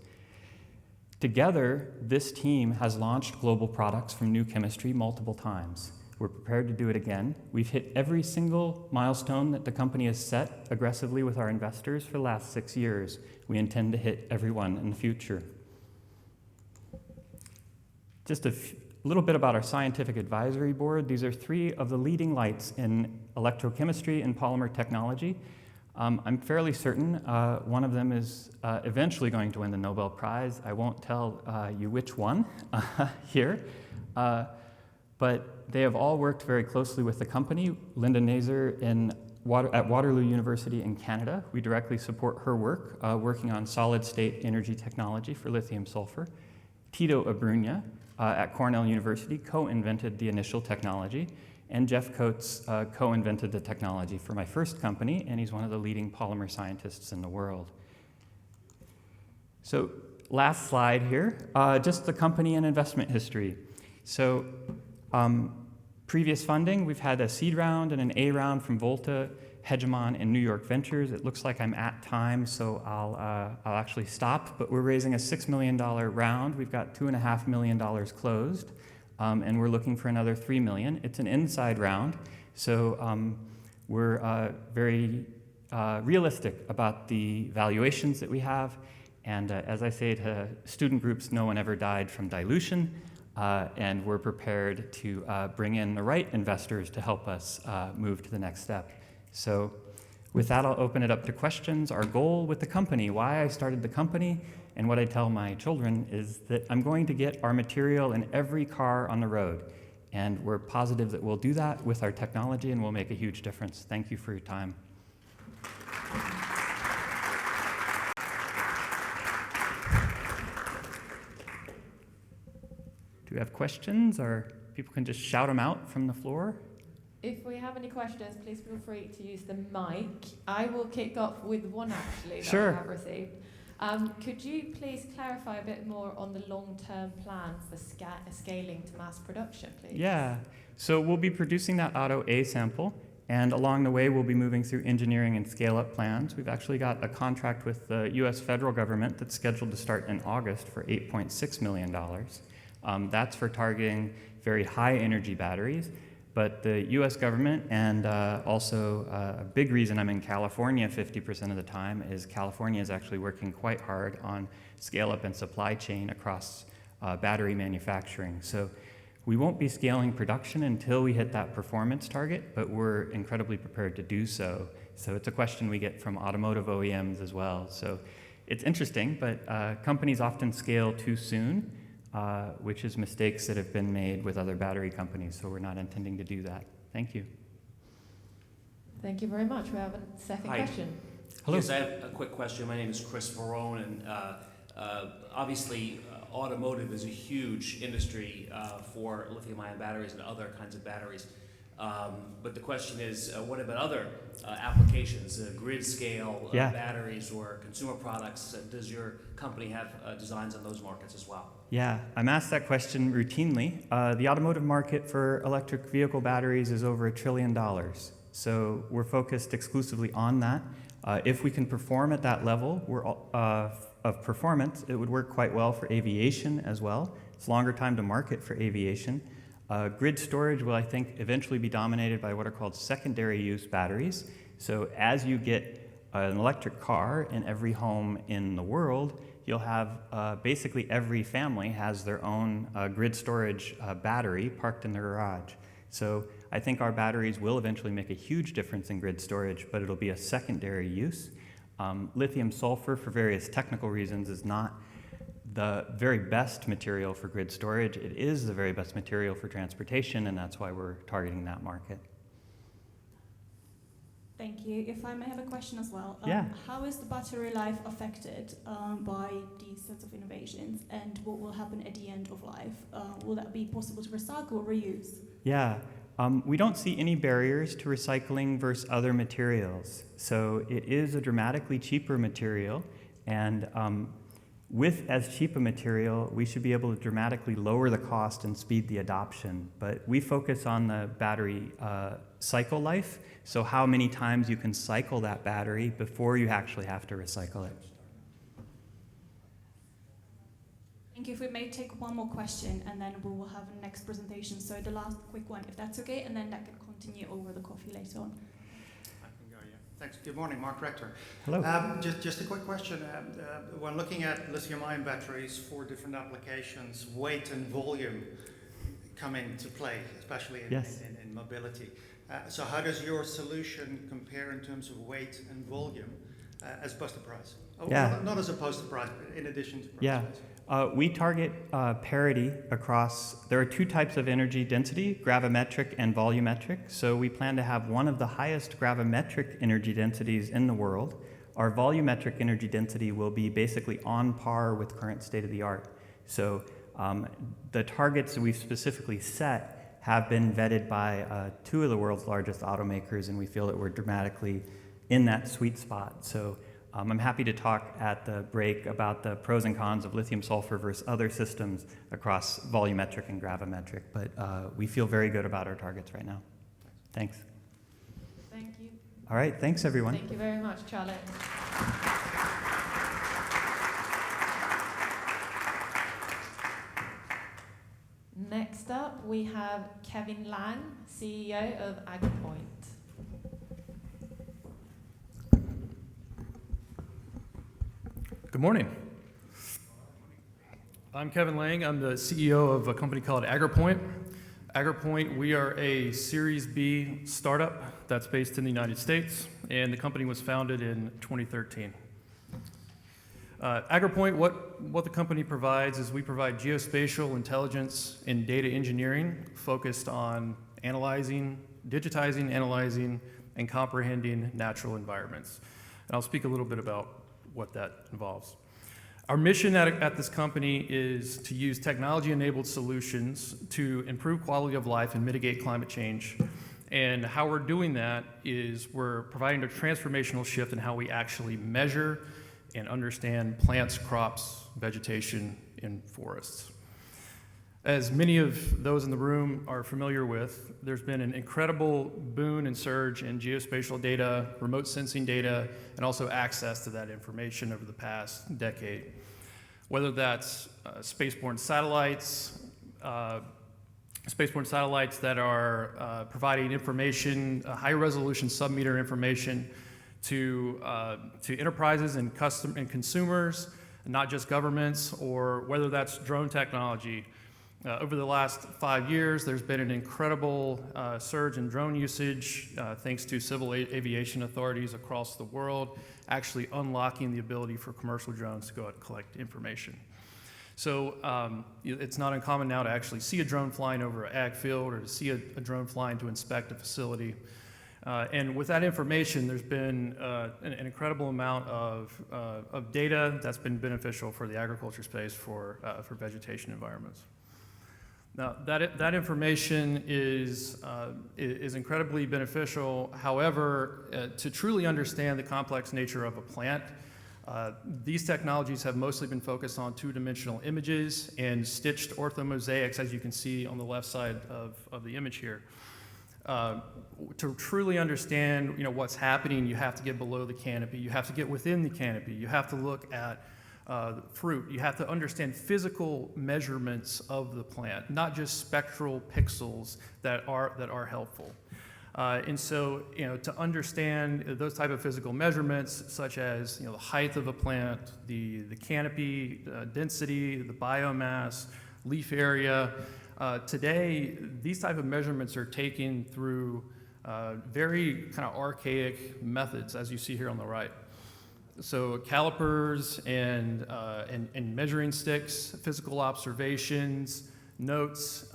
Speaker 6: Together, this team has launched global products from New Chemistry multiple times. We're prepared to do it again. We've hit every single milestone that the company has set aggressively with our investors for the last 6 years. We intend to hit every one in the future. Just a little bit about our scientific advisory board. These are 3 of the leading lights in electrochemistry and polymer technology. I'm fairly certain one of them is eventually going to win the Nobel Prize. I won't tell you which one here, but they have all worked very closely with the company. Linda Nazer at Waterloo University in Canada. We directly support her work, working on solid-state energy technology for lithium sulfur. Tito Abrunya at Cornell University co-invented the initial technology, and Jeff Coates co-invented the technology for my first company, and he's one of the leading polymer scientists in the world. So last slide here, just the company and investment history. So previous funding, we've had a seed round and an A round from Volta, Hegemon, and New York Ventures. It looks like I'm at time, so I'll actually stop, but we're raising a $6 million round. We've got $2.5 million closed, and we're looking for another $3 million. It's an inside round, so we're very realistic about the valuations that we have, and as I say to student groups, no one ever died from dilution, and we're prepared to bring in the right investors to help us move to the next step. So with that, I'll open it up to questions. Our goal with the company, why I started the company, and what I tell my children is that I'm going to get our material in every car on the road. And we're positive that we'll do that with our technology, and we'll make a huge difference. Thank you for your time. Do we have questions, or people can just shout them out from the floor?
Speaker 5: If we have any questions, please feel free to use the mic. I will kick off with one actually that
Speaker 6: Sure.
Speaker 5: I have received. Could you please clarify a bit more on the long-term plan for scaling to mass production, please?
Speaker 6: Yeah, so we'll be producing that auto A sample, and along the way we'll be moving through engineering and scale-up plans. We've actually got a contract with the US federal government that's scheduled to start in August for $8.6 million. That's for targeting very high energy batteries. But the US government, and also a big reason I'm in California 50% of the time, is California is actually working quite hard on scale-up and supply chain across battery manufacturing. So we won't be scaling production until we hit that performance target, but we're incredibly prepared to do so. So it's a question we get from automotive OEMs as well. So it's interesting, but companies often scale too soon, which is mistakes that have been made with other battery companies, so we're not intending to do that. Thank you.
Speaker 5: Thank you very much. We have a second
Speaker 7: Hi.
Speaker 5: question.
Speaker 6: Hello.
Speaker 7: Yes, I have a quick question. My name is Chris Barone, and obviously automotive is a huge industry for lithium-ion batteries and other kinds of batteries. But the question is, what about other applications, grid scale batteries or consumer products? Does your company have designs on those markets as well?
Speaker 6: Yeah, I'm asked that question routinely. The automotive market for electric vehicle batteries is over $1 trillion. So we're focused exclusively on that. If we can perform at that level of performance, it would work quite well for aviation as well. It's longer time to market for aviation. Grid storage will, I think, eventually be dominated by what are called secondary use batteries. So as you get an electric car in every home in the world, you'll have basically every family has their own grid storage battery parked in their garage. So I think our batteries will eventually make a huge difference in grid storage, but it'll be a secondary use. Lithium sulfur, for various technical reasons, is not the very best material for grid storage. It is the very best material for transportation, and that's why we're targeting that market.
Speaker 8: Thank you. If I may have a question as well.
Speaker 6: Yeah.
Speaker 8: How is the battery life affected by these sorts of innovations, and what will happen at the end of life? Will that be possible to recycle or reuse?
Speaker 6: Yeah. We don't see any barriers to recycling versus other materials. So it is a dramatically cheaper material, and with as cheap a material, we should be able to dramatically lower the cost and speed the adoption. But we focus on the battery cycle life, so how many times you can cycle that battery before you actually have to recycle it.
Speaker 8: Thank you. If we may take one more question, and then we will have the next presentation. So the last quick one, if that's okay, and then that can continue over the coffee later on.
Speaker 9: I can go, yeah. Thanks. Good morning, Mark Rector.
Speaker 6: Hello.
Speaker 9: Just a quick question. When looking at lithium-ion batteries for different applications, weight and volume come into play, especially in mobility. So how does your solution compare in terms of weight and volume as opposed to price? Oh,
Speaker 6: Yeah.
Speaker 9: Not as opposed to price, but in addition to price.
Speaker 6: Yeah. We target parity across, there are two types of energy density, gravimetric and volumetric. So we plan to have one of the highest gravimetric energy densities in the world. Our volumetric energy density will be basically on par with current state of the art. So the targets that we've specifically set have been vetted by two of the world's largest automakers, and we feel that we're dramatically in that sweet spot. So I'm happy to talk at the break about the pros and cons of lithium sulfur versus other systems across volumetric and gravimetric, but we feel very good about our targets right now. Thanks.
Speaker 5: Thank you.
Speaker 6: All right, thanks everyone.
Speaker 5: Thank you very much, Charlotte. Next up, we have Kevin Lang, CEO of Agerpoint.
Speaker 10: Good morning. I'm Kevin Lang. I'm the CEO of a company called Agerpoint. Agerpoint, we are a Series B startup that's based in the United States, and the company was founded in 2013. Agerpoint, what the company provides is we provide geospatial intelligence and data engineering focused on analyzing, digitizing, analyzing, and comprehending natural environments. And I'll speak a little bit about what that involves. Our mission at this company is to use technology-enabled solutions to improve quality of life and mitigate climate change. And how we're doing that is we're providing a transformational shift in how we actually measure and understand plants, crops, vegetation, in forests. As many of those in the room are familiar with, there's been an incredible boon and surge in geospatial data, remote sensing data, and also access to that information over the past decade. Whether that's spaceborne satellites that are providing information, high-resolution sub-meter information to enterprises and consumers, not just governments, or whether that's drone technology. Over the last 5 years, there's been an incredible surge in drone usage thanks to civil aviation authorities across the world actually unlocking the ability for commercial drones to go out and collect information. So it's not uncommon now to actually see a drone flying over an ag field or to see a drone flying to inspect a facility. And with that information, there's been an incredible amount of data that's been beneficial for the agriculture space for vegetation environments. Now, that information is incredibly beneficial. However, to truly understand the complex nature of a plant, these technologies have mostly been focused on two-dimensional images and stitched orthomosaics, as you can see on the left side of the image here. To truly understand, what's happening, you have to get below the canopy. You have to get within the canopy. You have to look at fruit. You have to understand physical measurements of the plant, not just spectral pixels that are helpful. And so, to understand those type of physical measurements, such as the height of a plant, the canopy density, the biomass, leaf area. Today, these type of measurements are taken through very kind of archaic methods, as you see here on the right. So calipers and measuring sticks, physical observations, notes.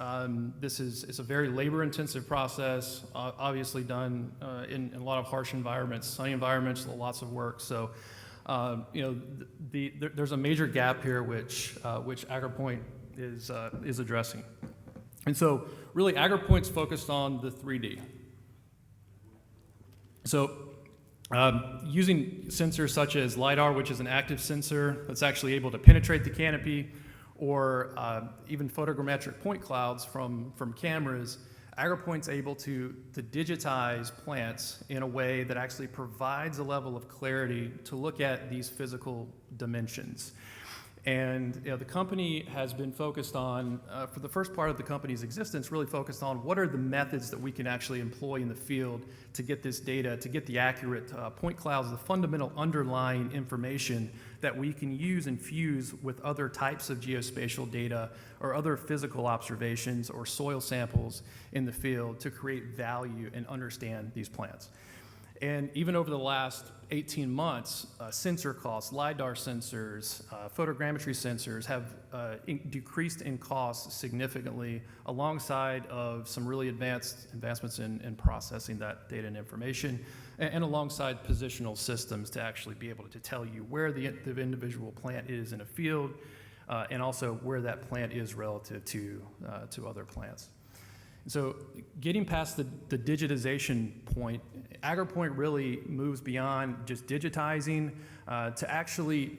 Speaker 10: It's a very labor-intensive process, obviously done in a lot of harsh environments, sunny environments, lots of work. So, there's a major gap here which Agerpoint is addressing. And so, really, Agerpoint's focused on the 3D. So, using sensors such as LiDAR, which is an active sensor that's actually able to penetrate the canopy, or even photogrammetric point clouds from cameras, Agerpoint's able to digitize plants in a way that actually provides a level of clarity to look at these physical dimensions. And the company has been focused on, for the first part of the company's existence, really focused on what are the methods that we can actually employ in the field to get this data, to get the accurate point clouds, the fundamental underlying information that we can use and fuse with other types of geospatial data or other physical observations or soil samples in the field to create value and understand these plants. And even over the last 18 months, sensor costs, LiDAR sensors, photogrammetry sensors have decreased in cost significantly alongside of some really advancements in processing that data and information, and alongside positional systems to actually be able to tell you where the individual plant is in a field, and also where that plant is relative to other plants. So getting past the digitization point, Agerpoint really moves beyond just digitizing to actually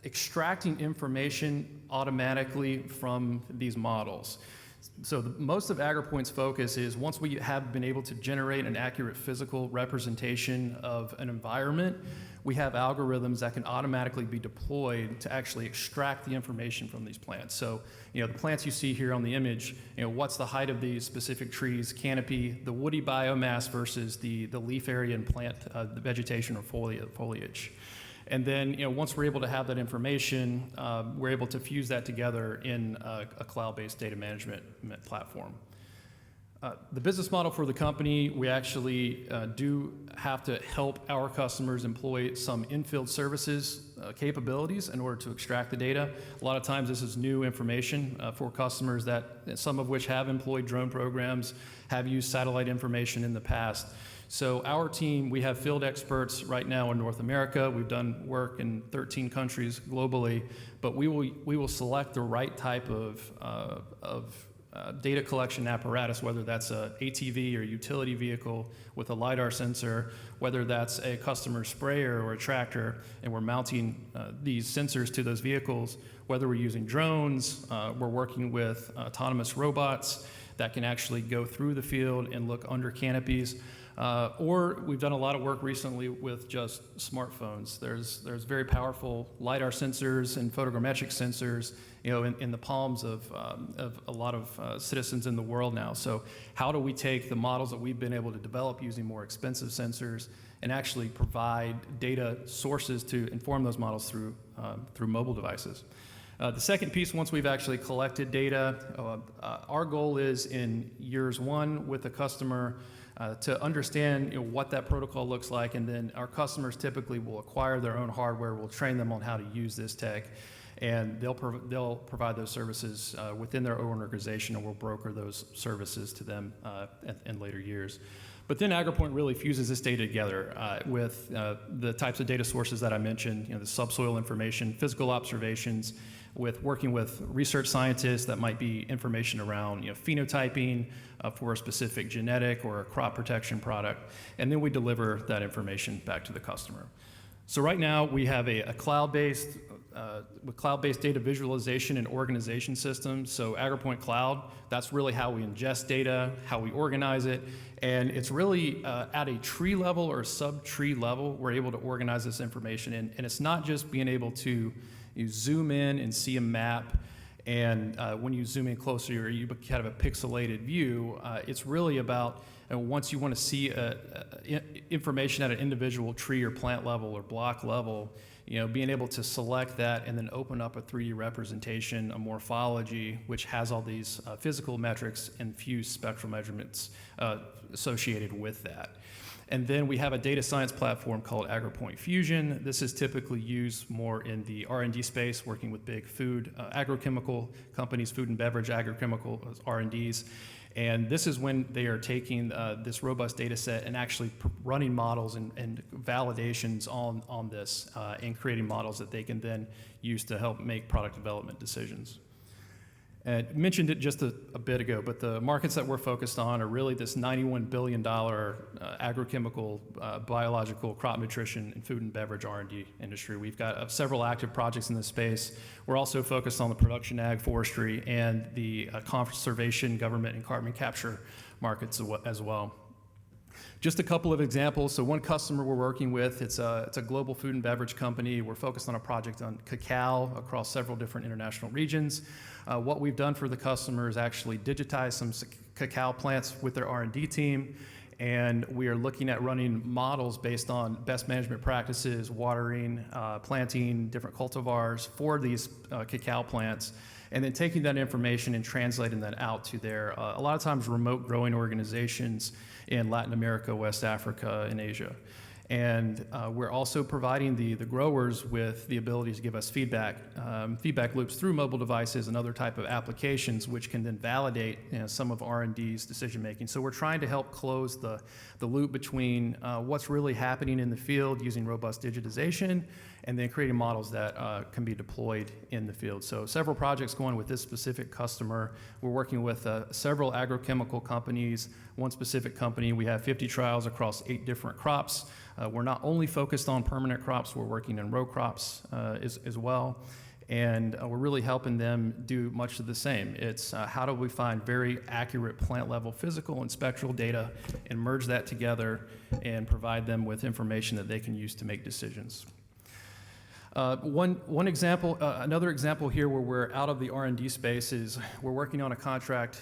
Speaker 10: extracting information automatically from these models. So most of Agerpoint's focus is once we have been able to generate an accurate physical representation of an environment, we have algorithms that can automatically be deployed to actually extract the information from these plants. So, the plants you see here on the image, what's the height of these specific trees, canopy, the woody biomass versus the leaf area and plant, the vegetation or foliage. And then, once we're able to have that information, we're able to fuse that together in a cloud-based data management platform. The business model for the company, we actually do have to help our customers employ some in-field services capabilities in order to extract the data. A lot of times this is new information for customers that some of which have employed drone programs, have used satellite information in the past. So our team, we have field experts right now in North America. We've done work in 13 countries globally, but we will select the right type of data collection apparatus, whether that's a ATV or utility vehicle with a LiDAR sensor, whether that's a customer sprayer or a tractor, and we're mounting these sensors to those vehicles, whether we're using drones, we're working with autonomous robots that can actually go through the field and look under canopies. Or we've done a lot of work recently with just smartphones. There's very powerful LiDAR sensors and photogrammetric sensors, in the palms of a lot of citizens in the world now. So how do we take the models that we've been able to develop using more expensive sensors and actually provide data sources to inform those models through mobile devices? The second piece, once we've actually collected data, our goal is in years 1 with a customer to understand what that protocol looks like, and then our customers typically will acquire their own hardware. We'll train them on how to use this tech, and they'll provide those services within their own organization, and we'll broker those services to them in later years. But then Agerpoint really fuses this data together with the types of data sources that I mentioned, the subsoil information, physical observations, with working with research scientists that might be information around phenotyping for a specific genetic or a crop protection product, and then we deliver that information back to the customer. So right now we have a cloud-based data visualization and organization system. So Agerpoint Cloud, that's really how we ingest data, how we organize it, and it's really at a tree level or sub-tree level, we're able to organize this information, and it's not just being able to zoom in and see a map, and when you zoom in closer, you kind of a pixelated view. It's really about once you want to see information at an individual tree or plant level or block level, being able to select that and then open up a 3D representation, a morphology, which has all these physical metrics and fused spectral measurements associated with that. And then we have a data science platform called Agerpoint Fusion. This is typically used more in the R&D space, working with big food, agrochemical companies, food and beverage agrochemical R&Ds. And this is when they are taking this robust data set and actually running models and validations on this and creating models that they can then use to help make product development decisions. And I mentioned it just a bit ago, but the markets that we're focused on are really this $91 billion agrochemical, biological, crop nutrition, and food and beverage R&D industry. We've got several active projects in this space. We're also focused on the production ag, forestry, and the conservation, government, and carbon capture markets as well. Just a couple of examples. So one customer we're working with, it's a global food and beverage company. We're focused on a project on cacao across several different international regions. What we've done for the customer is actually digitize some cacao plants with their R&D team, and we are looking at running models based on best management practices, watering, planting different cultivars for these cacao plants, and then taking that information and translating that out to their, a lot of times, remote growing organizations in Latin America, West Africa, and Asia. And we're also providing the growers with the ability to give us feedback loops through mobile devices and other type of applications, which can then validate some of R&D's decision making. So we're trying to help close the loop between what's really happening in the field using robust digitization and then creating models that can be deployed in the field. So several projects going with this specific customer. We're working with several agrochemical companies. One specific company, we have 50 trials across 8 different crops. We're not only focused on permanent crops, we're working in row crops as well. And we're really helping them do much of the same. It's how do we find very accurate plant level physical and spectral data and merge that together and provide them with information that they can use to make decisions. One example, another example here where we're out of the R&D space is we're working on a contract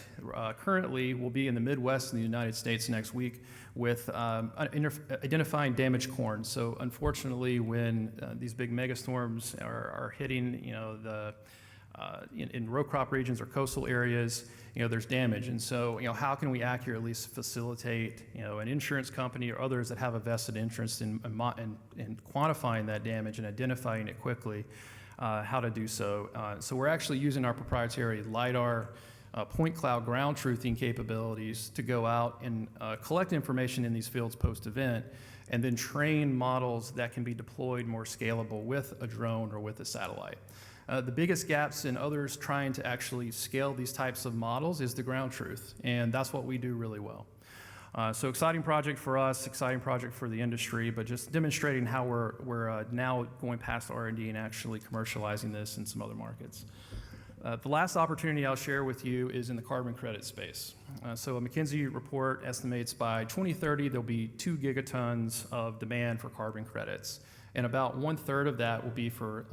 Speaker 10: currently. We'll be in the Midwest in the United States next week with identifying damaged corn. So unfortunately, when these big megastorms are hitting, in row crop regions or coastal areas, there's damage. And so, how can we accurately facilitate, an insurance company or others that have a vested interest in quantifying that damage and identifying it quickly, how to do so. So we're actually using our proprietary LiDAR point cloud ground truthing capabilities to go out and collect information in these fields post-event and then train models that can be deployed more scalable with a drone or with a satellite. The biggest gaps in others trying to actually scale these types of models is the ground truth, and that's what we do really well. So exciting project for us, exciting project for the industry, but just demonstrating how we're now going past R&D and actually commercializing this in some other markets. The last opportunity I'll share with you is in the carbon credit space. So a McKinsey report estimates by 2030 there'll be 2 gigatons of demand for carbon credits. And about 1/3 of that will be for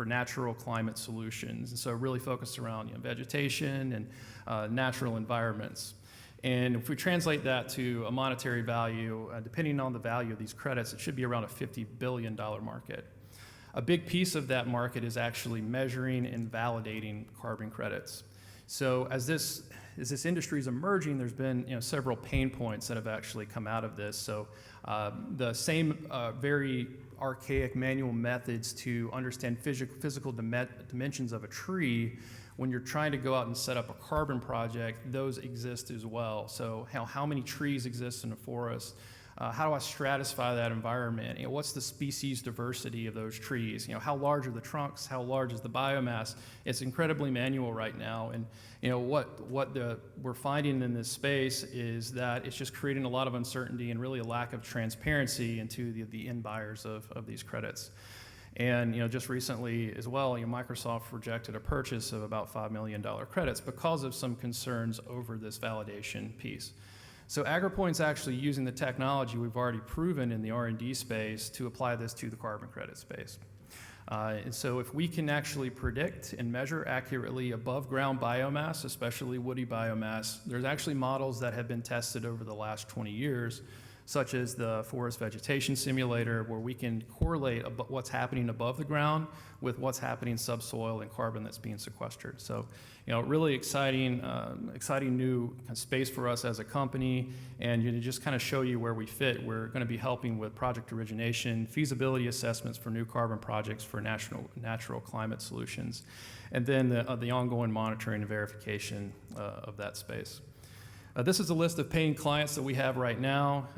Speaker 10: natural climate solutions. And so really focused around vegetation and natural environments. And if we translate that to a monetary value, depending on the value of these credits, it should be around a $50 billion market. A big piece of that market is actually measuring and validating carbon credits. So as this industry is emerging, there's been several pain points that have actually come out of this. So the same very archaic manual methods to understand physical dimensions of a tree, when you're trying to go out and set up a carbon project, those exist as well. So how many trees exist in a forest? How do I stratify that environment? What's the species diversity of those trees? How large are the trunks? How large is the biomass? It's incredibly manual right now, and what we're finding in this space is that it's just creating a lot of uncertainty and really a lack of transparency into the end buyers of these credits. And just recently as well, Microsoft rejected a purchase of about $5 million credits because of some concerns over this validation piece. So Agerpoint's actually using the technology we've already proven in the R&D space to apply this to the carbon credit space. And so if we can actually predict and measure accurately above ground biomass, especially woody biomass, there's actually models that have been tested over the last 20 years such as the forest vegetation simulator, where we can correlate what's happening above the ground with what's happening subsoil and carbon that's being sequestered. So, really exciting new kind of space for us as a company, and to just kind of show you where we fit. We're going to be helping with project origination, feasibility assessments for new carbon projects for natural climate solutions, and then the ongoing monitoring and verification of that space. This is a list of paying clients that we have right now,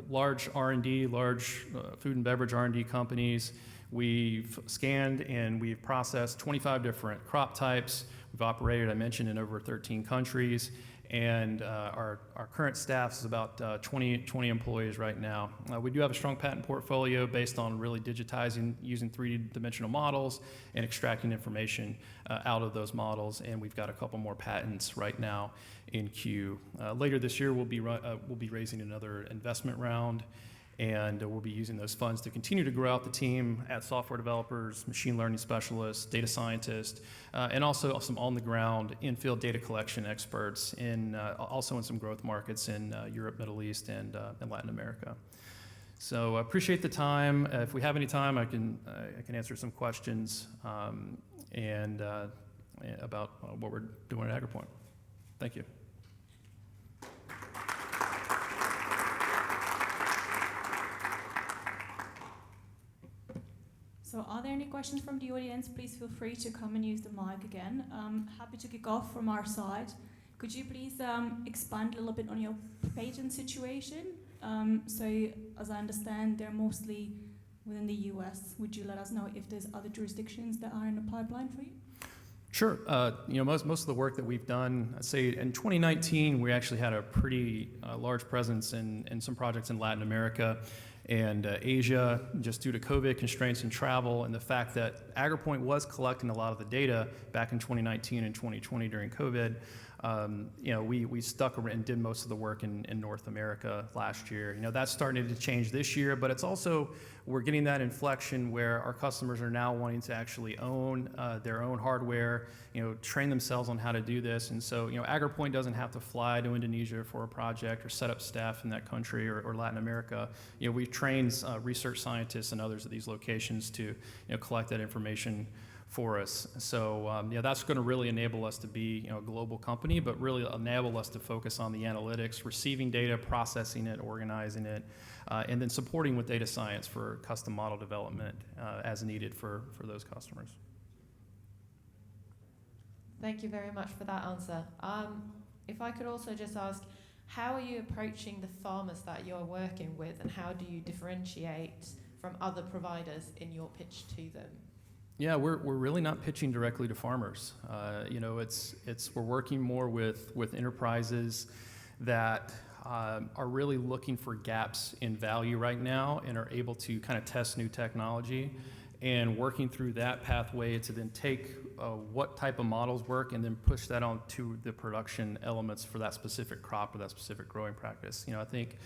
Speaker 10: large R&D, large food and beverage R&D companies. We've scanned and we've processed 25 different crop types. We've operated, I mentioned, in over 13 countries, and our current staff is about 20 employees right now. We do have a strong patent portfolio based on really digitizing, using 3D-dimensional models and extracting information out of those models, and we've got a couple more patents right now in queue. Later this year, we'll be raising another investment round, and we'll be using those funds to continue to grow out the team, add software developers, machine learning specialists, data scientists, and also some on-the-ground in-field data collection experts also in some growth markets in Europe, Middle East, and Latin America. So I appreciate the time. If we have any time, I can answer some questions about what we're doing at Agerpoint. Thank you.
Speaker 8: So are there any questions from the audience? Please feel free to come and use the mic again. Happy to kick off from our side. Could you please expand a little bit on your patent situation? So as I understand, they're mostly within the US. Would you let us know if there's other jurisdictions that are in the pipeline for you?
Speaker 10: Sure. Most of the work that we've done, I'd say in 2019, we actually had a pretty large presence in some projects in Latin America and Asia, just due to COVID constraints and travel, and the fact that Agerpoint was collecting a lot of the data back in 2019 and 2020 during COVID. We stuck around and did most of the work in North America last year. That's starting to change this year, but it's also, we're getting that inflection where our customers are now wanting to actually own their own hardware, train themselves on how to do this. And so, Agerpoint doesn't have to fly to Indonesia for a project or set up staff in that country or Latin America. We train research scientists and others at these locations to collect that information for us. So that's going to really enable us to be a global company, but really enable us to focus on the analytics, receiving data, processing it, organizing it, and then supporting with data science for custom model development as needed for those customers.
Speaker 5: Thank you very much for that answer. If I could also just ask, how are you approaching the farmers that you're working with, and how do you differentiate from other providers in your pitch to them?
Speaker 10: Yeah, we're really not pitching directly to farmers. We're working more with enterprises that are really looking for gaps in value right now and are able to kind of test new technology, and working through that pathway to then take what type of models work and then push that on to the production elements for that specific crop or that specific growing practice. I think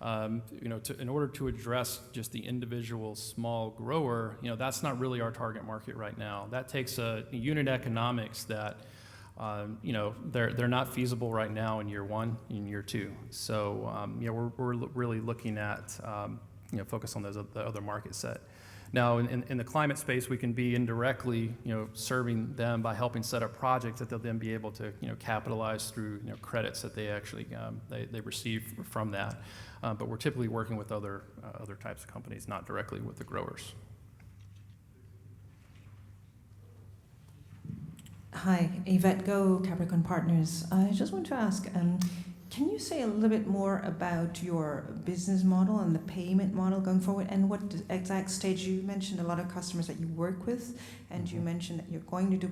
Speaker 10: in order to address just the individual small grower, that's not really our target market right now. That takes a unit economics that, they're not feasible right now in year one, in year two. So, we're really looking at, focus on the other market set. Now, in the climate space, we can be indirectly, serving them by helping set up projects that they'll then be able to, capitalize through, credits that they actually they receive from that. But we're typically working with other types of companies, not directly with the growers.
Speaker 11: Hi, Yvette Go, Capricorn Partners. I just want to ask, can you say a little bit more about your business model and the payment model going forward, and what exact stage? You mentioned a lot of customers that you work with, and you mentioned that you're going to do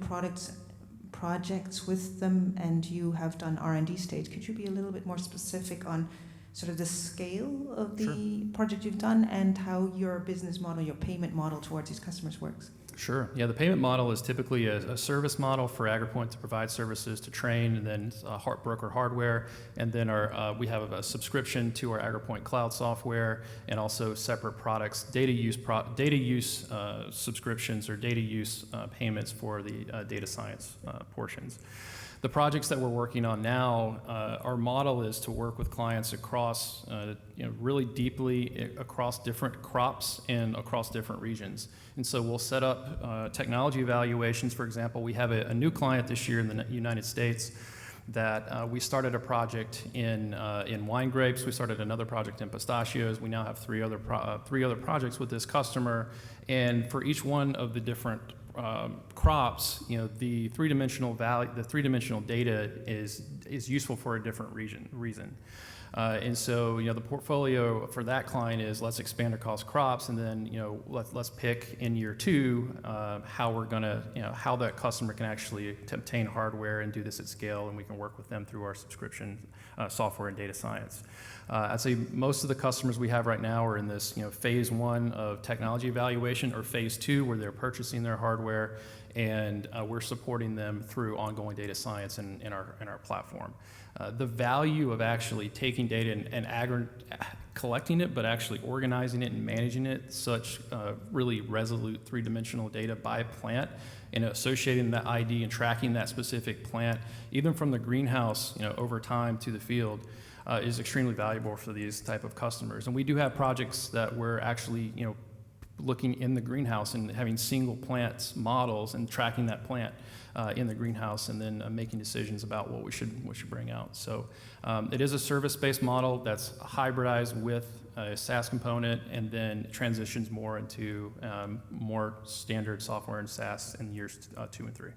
Speaker 11: projects with them, and you have done R&D stage. Could you be a little bit more specific on sort of the scale of the project you've done and how your business model, your payment model towards these customers works?
Speaker 10: Sure. Yeah, the payment model is typically a service model for Agerpoint to provide services to train, and then broker hardware, and then we have a subscription to our Agerpoint cloud software, and also separate products, data use subscriptions or data use payments for the data science portions. The projects that we're working on now, our model is to work with clients across, really deeply across different crops and across different regions. And so we'll set up technology evaluations. For example, we have a new client this year in the United States that we started a project in wine grapes. We started another project in pistachios. We now have three other projects with this customer. And for each one of the different crops, the three-dimensional data is useful for a different reason. And so, the portfolio for that client is let's expand across crops, and then, let's pick in year 2 how we're gonna, how that customer can actually obtain hardware and do this at scale, and we can work with them through our subscription software and data science. I'd say most of the customers we have right now are in this, phase 1 of technology evaluation, or phase 2 where they're purchasing their hardware, and we're supporting them through ongoing data science in our platform. The value of actually taking data and collecting it, but actually organizing it and managing it, such really resolute three-dimensional data by plant, and associating that ID and tracking that specific plant, even from the greenhouse, over time to the field, is extremely valuable for these type of customers. And we do have projects that we're actually, looking in the greenhouse and having single plants models and tracking that plant in the greenhouse, and then making decisions about what we should bring out. So it is a service-based model that's hybridized with a SaaS component, and then transitions more into more standard software and SaaS in years 2 and 3.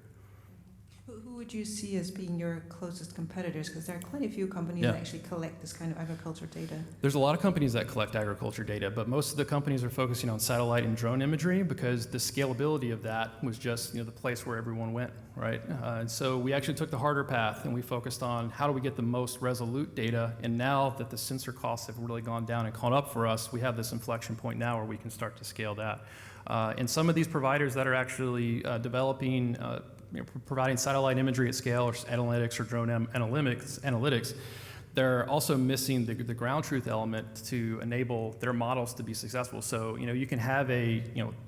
Speaker 11: Who would you see as being your closest competitors? Because there are quite a few companies that actually collect this kind of agriculture data.
Speaker 10: There's a lot of companies that collect agriculture data, but most of the companies are focusing on satellite and drone imagery, because the scalability of that was just the place where everyone went, right? And so we actually took the harder path, and we focused on how do we get the most resolute data. And now that the sensor costs have really gone down and caught up for us, we have this inflection point now where we can start to scale that. And some of these providers that are actually developing providing satellite imagery at scale, or analytics, or drone analytics, they're also missing the ground truth element to enable their models to be successful. So, you can have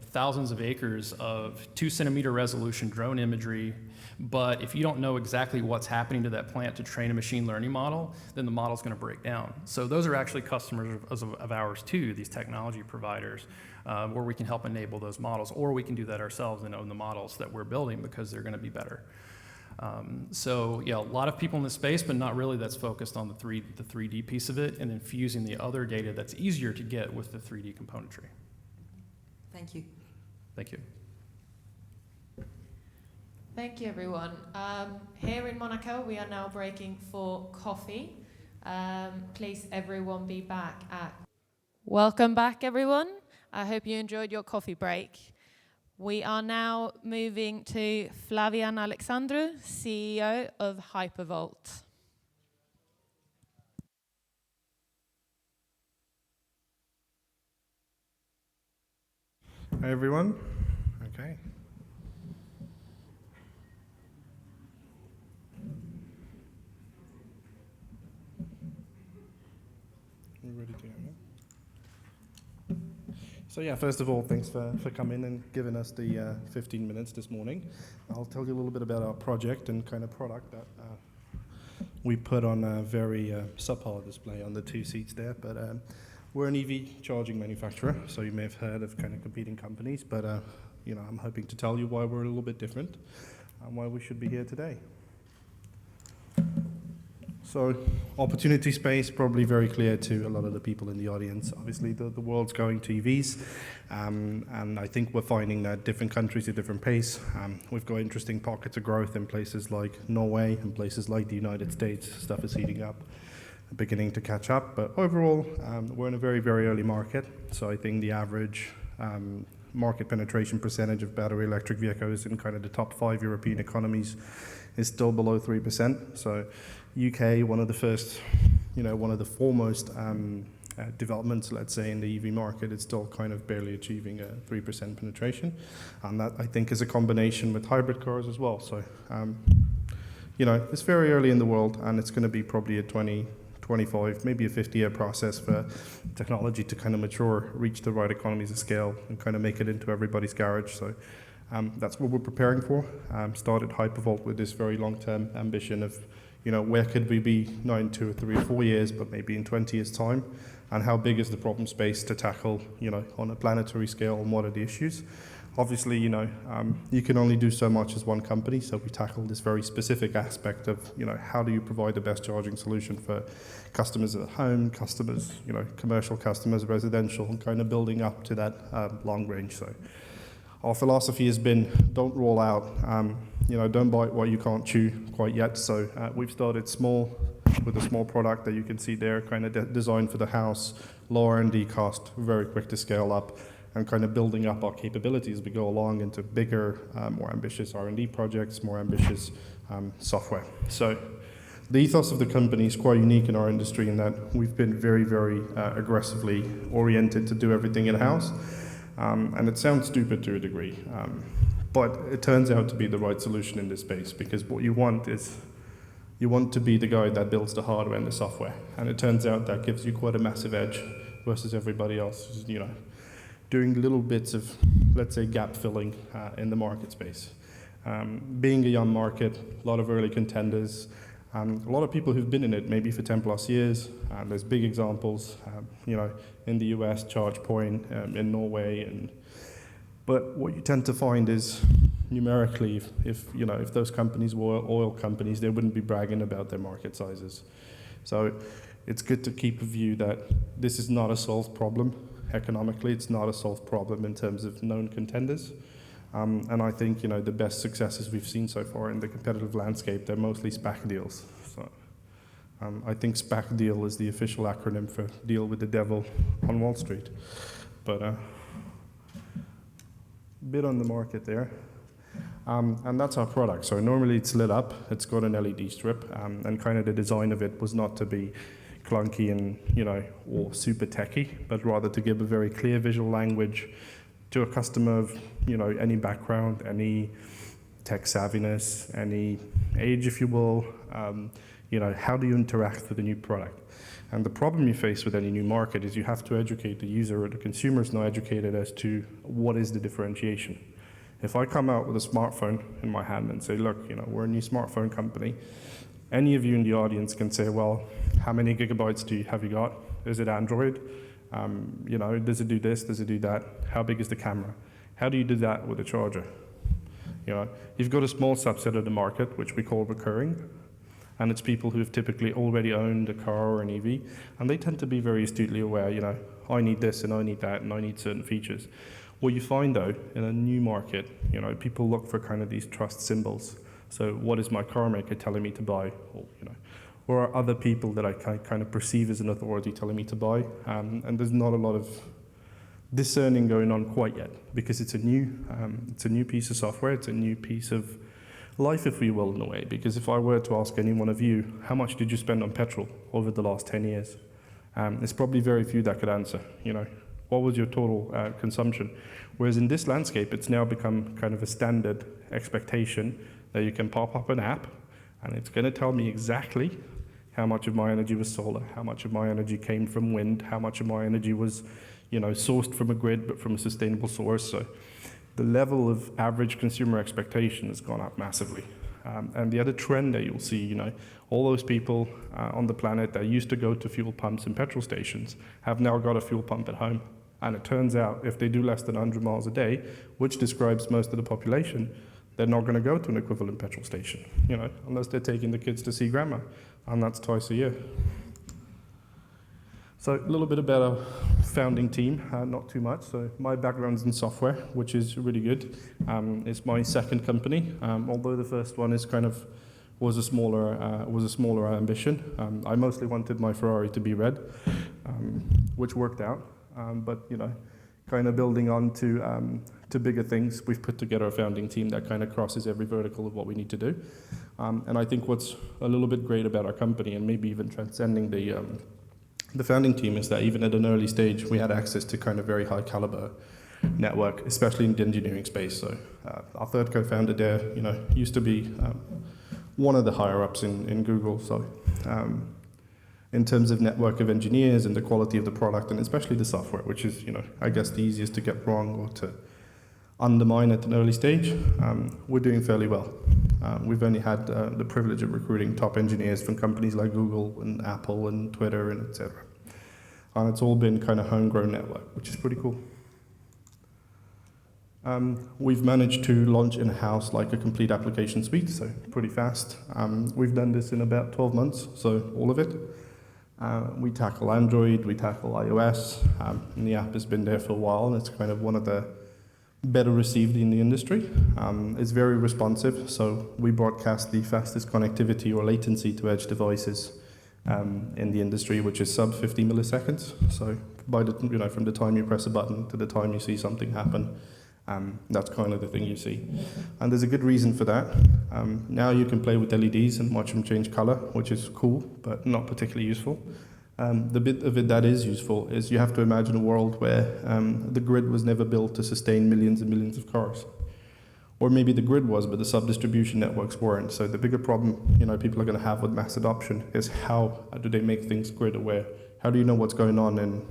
Speaker 10: thousands of acres of 2-centimeter resolution drone imagery, but if you don't know exactly what's happening to that plant to train a machine learning model, then the model's going to break down. So those are actually customers of ours too, these technology providers, where we can help enable those models, or we can do that ourselves and own the models that we're building, because they're going to be better. So a lot of people in this space, but not really that's focused on the 3D piece of it, and then fusing the other data that's easier to get with the 3D componentry.
Speaker 11: Thank you.
Speaker 10: Thank you.
Speaker 5: Thank you, everyone. Here in Monaco, we are now breaking for coffee. Please, everyone, be back at... Welcome back, everyone. I hope you enjoyed your coffee break. We are now moving to Flavian Alexandru, CEO of Hypervolt.
Speaker 12: Hi, everyone. Okay. We're ready to go, yeah? So yeah, first of all, thanks for coming and giving us the 15 minutes this morning. I'll tell you a little bit about our project and kind of product that we put on a very subpar display on the 2 seats there. But we're an EV charging manufacturer, so you may have heard of kind of competing companies, but I'm hoping to tell you why we're a little bit different and why we should be here today. So opportunity space, probably very clear to a lot of the people in the audience. Obviously, the world's going to EVs, and I think we're finding that different countries at different pace. We've got interesting pockets of growth in places like Norway and places like the United States. Stuff is heating up, beginning to catch up. But overall, we're in a very, very early market. So I think the average market penetration percentage of battery electric vehicles in kind of the top 5 European economies is still below 3%. So UK, one of the first, one of the foremost developments, let's say, in the EV market, is still kind of barely achieving a 3% penetration. And that, I think, is a combination with hybrid cars as well. So, it's very early in the world, and it's going to be probably a 20, 25, maybe a 50-year process for technology to kind of mature, reach the right economies of scale, and kind of make it into everybody's garage. So That's what we're preparing for. Started Hypervolt with this very long-term ambition of, where could we be not in 2 or 3 or 4 years, but maybe in 20 years' time, and how big is the problem space to tackle, on a planetary scale, and what are the issues. Obviously, you can only do so much as one company, so we tackled this very specific aspect of, how do you provide the best charging solution for customers at home, customers, commercial customers, residential, and kind of building up to that long range. So our philosophy has been, don't roll out, don't bite what you can't chew quite yet. So we've started small with a small product that you can see there, kind of designed for the house, low R&D cost, very quick to scale up, and kind of building up our capabilities as we go along into bigger, more ambitious R&D projects, more ambitious software. So the ethos of the company is quite unique in our industry in that we've been very, very aggressively oriented to do everything in-house. And it sounds stupid to a degree, but it turns out to be the right solution in this space, because what you want is, you want to be the guy that builds the hardware and the software. And it turns out that gives you quite a massive edge versus everybody else, doing little bits of, let's say, gap filling in the market space. Being a young market, a lot of early contenders, a lot of people who've been in it maybe for 10 plus years. There's big examples, in the US, Agerpoint, in Norway. But what you tend to find is, numerically, if those companies were oil companies, they wouldn't be bragging about their market sizes. So it's good to keep a view that this is not a solved problem. Economically, it's not a solved problem in terms of known contenders. And I think, the best successes we've seen so far in the competitive landscape, they're mostly SPAC deals. So I think SPAC deal is the official acronym for deal with the devil on Wall Street. But a bit on the market there. And that's our product. So normally it's lit up, it's got an LED strip, and kind of the design of it was not to be clunky and, or super techy, but rather to give a very clear visual language to a customer of, any background, any tech savviness, any age, if you will. How do you interact with a new product? And the problem you face with any new market is you have to educate the user, or the consumer is not educated as to what is the differentiation. If I come out with a smartphone in my hand and say, look, we're a new smartphone company, any of you in the audience can say, well, how many gigabytes have you got? Is it Android? Does it do this? Does it do that? How big is the camera? How do you do that with a charger? You've got a small subset of the market, which we call recurring, and it's people who have typically already owned a car or an EV, and they tend to be very astutely aware, I need this and I need that and I need certain features. What you find, though, in a new market, people look for kind of these trust symbols. So what is my car maker telling me to buy? Or are other people that I kind of perceive as an authority telling me to buy? And there's not a lot of discerning going on quite yet, because it's a new piece of software, it's a new piece of life, if you will, in a way. Because if I were to ask any one of you, how much did you spend on petrol over the last 10 years? There's probably very few that could answer, What was your total consumption? Whereas in this landscape, it's now become kind of a standard expectation that you can pop up an app, and it's going to tell me exactly how much of my energy was solar, how much of my energy came from wind, how much of my energy was, sourced from a grid, but from a sustainable source. So the level of average consumer expectation has gone up massively. And the other trend that you'll see, all those people on the planet that used to go to fuel pumps and petrol stations have now got a fuel pump at home. And it turns out if they do less than 100 miles a day, which describes most of the population, they're not going to go to an equivalent petrol station, unless they're taking the kids to see grandma, and that's twice a year. So a little bit about our founding team, not too much. So my background's in software, which is really good. It's my second company, although the first one is was a smaller ambition. I mostly wanted my Ferrari to be red, which worked out. But kind of building on to bigger things, we've put together a founding team that kind of crosses every vertical of what we need to do. And I think what's a little bit great about our company, and maybe even transcending the founding team, is that even at an early stage, we had access to kind of very high caliber network, especially in the engineering space. So our third co-founder there, used to be one of the higher ups in Google. So in terms of network of engineers and the quality of the product, and especially the software, which is, I guess the easiest to get wrong or to undermine at an early stage, we're doing fairly well. We've only had the privilege of recruiting top engineers from companies like Google and Apple and Twitter and etc. And it's all been kind of homegrown network, which is pretty cool. We've managed to launch in-house like a complete application suite, so pretty fast. We've done this in about 12 months, so all of it. We tackle Android, we tackle iOS, and the app has been there for a while, and it's kind of one of the better received in the industry. It's very responsive, so we broadcast the fastest connectivity or latency to edge devices in the industry, which is sub 50 milliseconds. So by the, from the time you press a button to the time you see something happen, that's kind of the thing you see. And there's a good reason for that. Now you can play with LEDs and watch them change color, which is cool, but not particularly useful. The bit of it that is useful is you have to imagine a world where the grid was never built to sustain millions and millions of cars. Or maybe the grid was, but the sub-distribution networks weren't. So the bigger problem people are going to have with mass adoption is how do they make things grid aware? How do you know what's going on in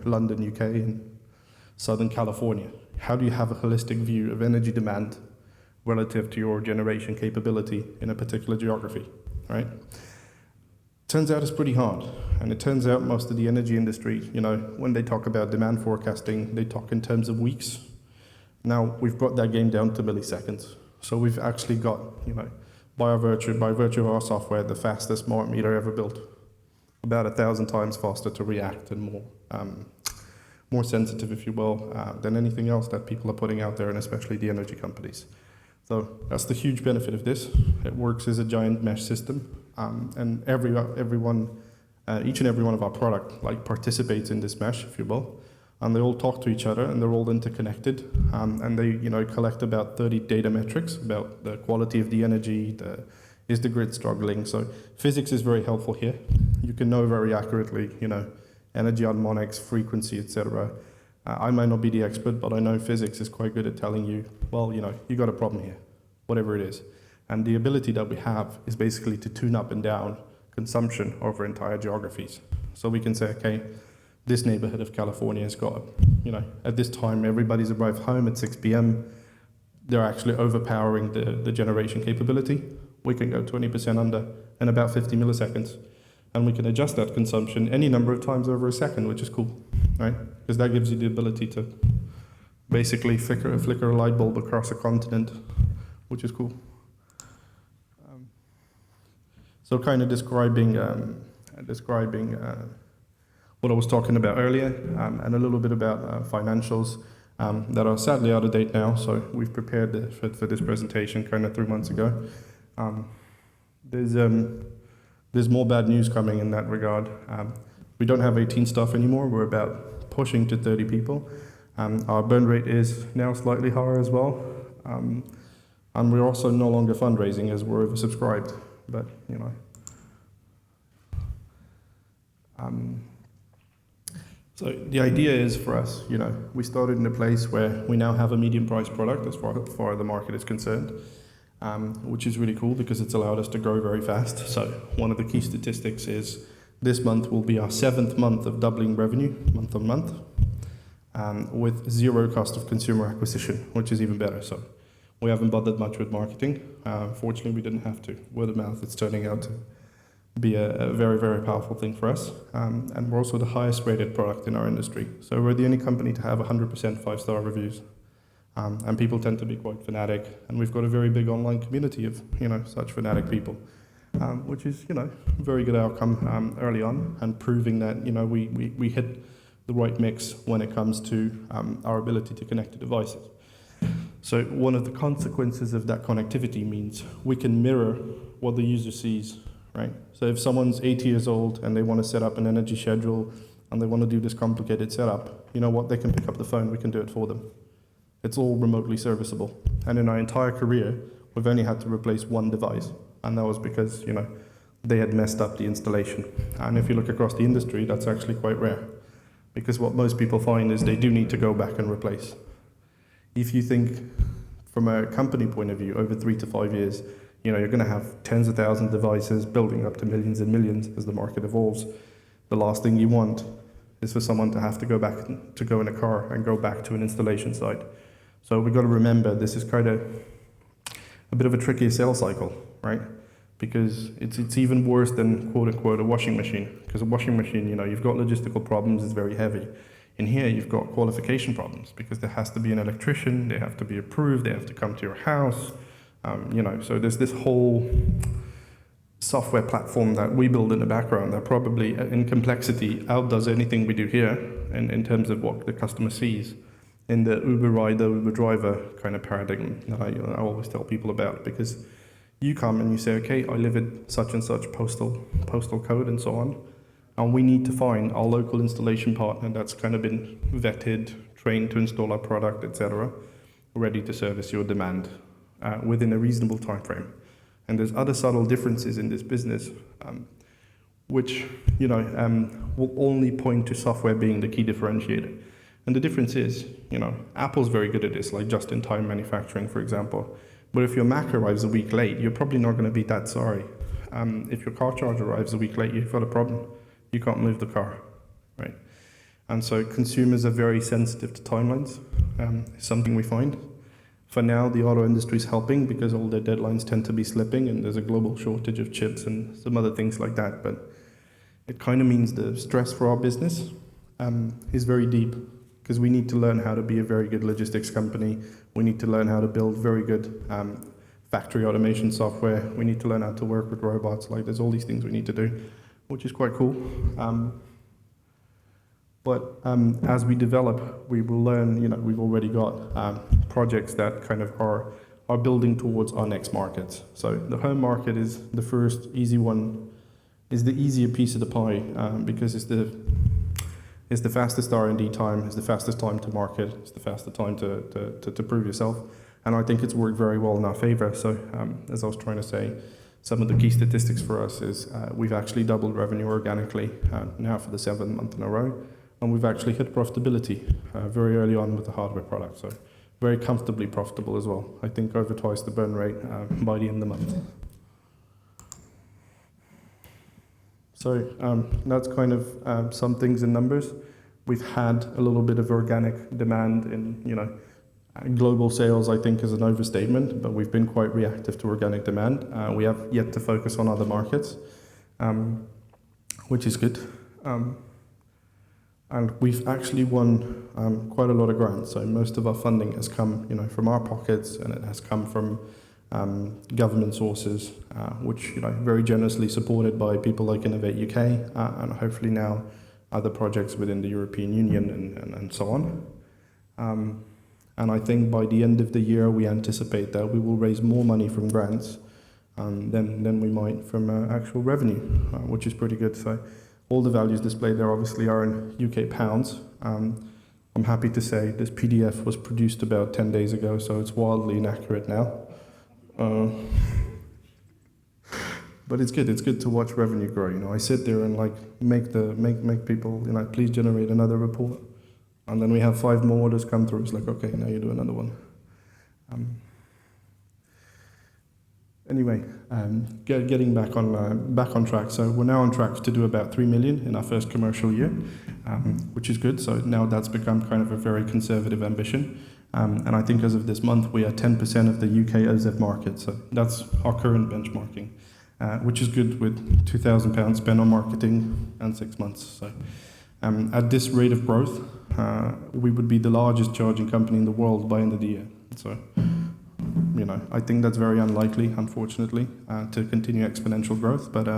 Speaker 12: London, UK, and Southern California? How do you have a holistic view of energy demand relative to your generation capability in a particular geography, right? Turns out it's pretty hard, and it turns out most of the energy industry, when they talk about demand forecasting, they talk in terms of weeks. Now, we've brought that game down to milliseconds. So we've actually got, by virtue of our software, the fastest smart meter ever built. About 1,000 times faster to react and more sensitive, if you will, than anything else that people are putting out there, and especially the energy companies. So that's the huge benefit of this. It works as a giant mesh system, and each and every one of our product participates in this mesh, if you will, and they all talk to each other, and they're all interconnected, and they collect about 30 data metrics about the quality of the energy, is the grid struggling. So physics is very helpful here. You can know very accurately, energy harmonics, frequency, etc. I might not be the expert, but I know physics is quite good at telling you, well, you got a problem here, whatever it is. And the ability that we have is basically to tune up and down consumption over entire geographies. So we can say, okay, this neighborhood of California has got, at this time, everybody's arrived home at 6 p.m. They're actually overpowering the generation capability. We can go 20% under in about 50 milliseconds. And we can adjust that consumption any number of times over a second, which is cool, right? Because that gives you the ability to basically flicker a light bulb across a continent, which is cool. So kind of describing what I was talking about earlier, and a little bit about financials that are sadly out of date now. So we've prepared for this presentation kind of 3 months ago. There's more bad news coming in that regard. We don't have 18 staff anymore. We're about pushing to 30 people. Our burn rate is now slightly higher as well. And we're also no longer fundraising as we're oversubscribed. But, so the idea is for us, we started in a place where we now have a medium price product as far as the market is concerned. Which is really cool because it's allowed us to grow very fast. So one of the key statistics is this month will be our 7th month of doubling revenue month on month, with 0 cost of consumer acquisition, which is even better. So we haven't bothered much with marketing. Fortunately, we didn't have to. Word of mouth, it's turning out to be a very, very powerful thing for us. And we're also the highest rated product in our industry. So we're the only company to have 100% 5-star reviews. And people tend to be quite fanatic, and we've got a very big online community of such fanatic people, which is very good outcome early on, and proving that we hit the right mix when it comes to our ability to connect to devices. So one of the consequences of that connectivity means we can mirror what the user sees, right? So if someone's 80 years old and they want to set up an energy schedule and they want to do this complicated setup, they can pick up the phone, we can do it for them. It's all remotely serviceable. And in our entire career, we've only had to replace 1 device. And that was because, they had messed up the installation. And if you look across the industry, that's actually quite rare. Because what most people find is they do need to go back and replace. If you think from a company point of view, over 3 to 5 years, you're going to have tens of thousands of devices building up to millions and millions as the market evolves. The last thing you want is for someone to have to go in a car and go back to an installation site. So we've got to remember this is kind of a bit of a tricky sales cycle, right? Because it's even worse than quote unquote a washing machine. Because a washing machine, you've got logistical problems, it's very heavy. In here, you've got qualification problems because there has to be an electrician, they have to be approved, they have to come to your house, so there's this whole software platform that we build in the background that probably in complexity outdoes anything we do here in terms of what the customer sees in the Uber rider, Uber driver kind of paradigm that I always tell people about, because you come and you say, okay, I live at such and such postal code and so on, and we need to find our local installation partner that's kind of been vetted, trained to install our product, etc., ready to service your demand within a reasonable time frame. And there's other subtle differences in this business, which will only point to software being the key differentiator. And the difference is, Apple's very good at this, like just-in-time manufacturing, for example. But if your Mac arrives a week late, you're probably not going to be that sorry. If your car charger arrives a week late, you've got a problem. You can't move the car, right? And so consumers are very sensitive to timelines. It's something we find. For now, the auto industry is helping because all their deadlines tend to be slipping, and there's a global shortage of chips and some other things like that. But it kind of means the stress for our business is very deep, because we need to learn how to be a very good logistics company. We need to learn how to build very good factory automation software. We need to learn how to work with robots. Like, there's all these things we need to do, which is quite cool. But as we develop, we will learn, we've already got projects that kind of are building towards our next markets. So the home market is the first easy one, is the easier piece of the pie, because it's the fastest R&D time, it's the fastest time to market, it's the fastest time to prove yourself. And I think it's worked very well in our favor. So as I was trying to say, some of the key statistics for us is we've actually doubled revenue organically now for the 7th month in a row. And we've actually hit profitability very early on with the hardware product. So very comfortably profitable as well. I think over twice the burn rate by the end of the month. So that's kind of some things in numbers. We've had a little bit of organic demand in, global sales, I think, is an overstatement, but we've been quite reactive to organic demand. We have yet to focus on other markets, which is good. And we've actually won quite a lot of grants. So most of our funding has come, from our pockets, and it has come from government sources, which, very generously supported by people like Innovate UK, and hopefully now other projects within the European Union and so on. And I think by the end of the year, we anticipate that we will raise more money from grants than we might from actual revenue, which is pretty good. So all the values displayed there obviously are in UK pounds. I'm happy to say this PDF was produced about 10 days ago, so it's wildly inaccurate now. But it's good to watch revenue grow. I sit there and make people, please generate another report. And then we have 5 more orders come through. It's like, okay, now you do another one. Anyway, getting back on track. So we're now on track to do about 3 million in our first commercial year, which is good. So now that's become kind of a very conservative ambition. And I think as of this month, we are 10% of the UK OZEV market. So that's our current benchmarking, which is good with £2,000 spent on marketing and 6 months. So at this rate of growth, we would be the largest charging company in the world by end of the year. So, I think that's very unlikely, unfortunately, to continue exponential growth. But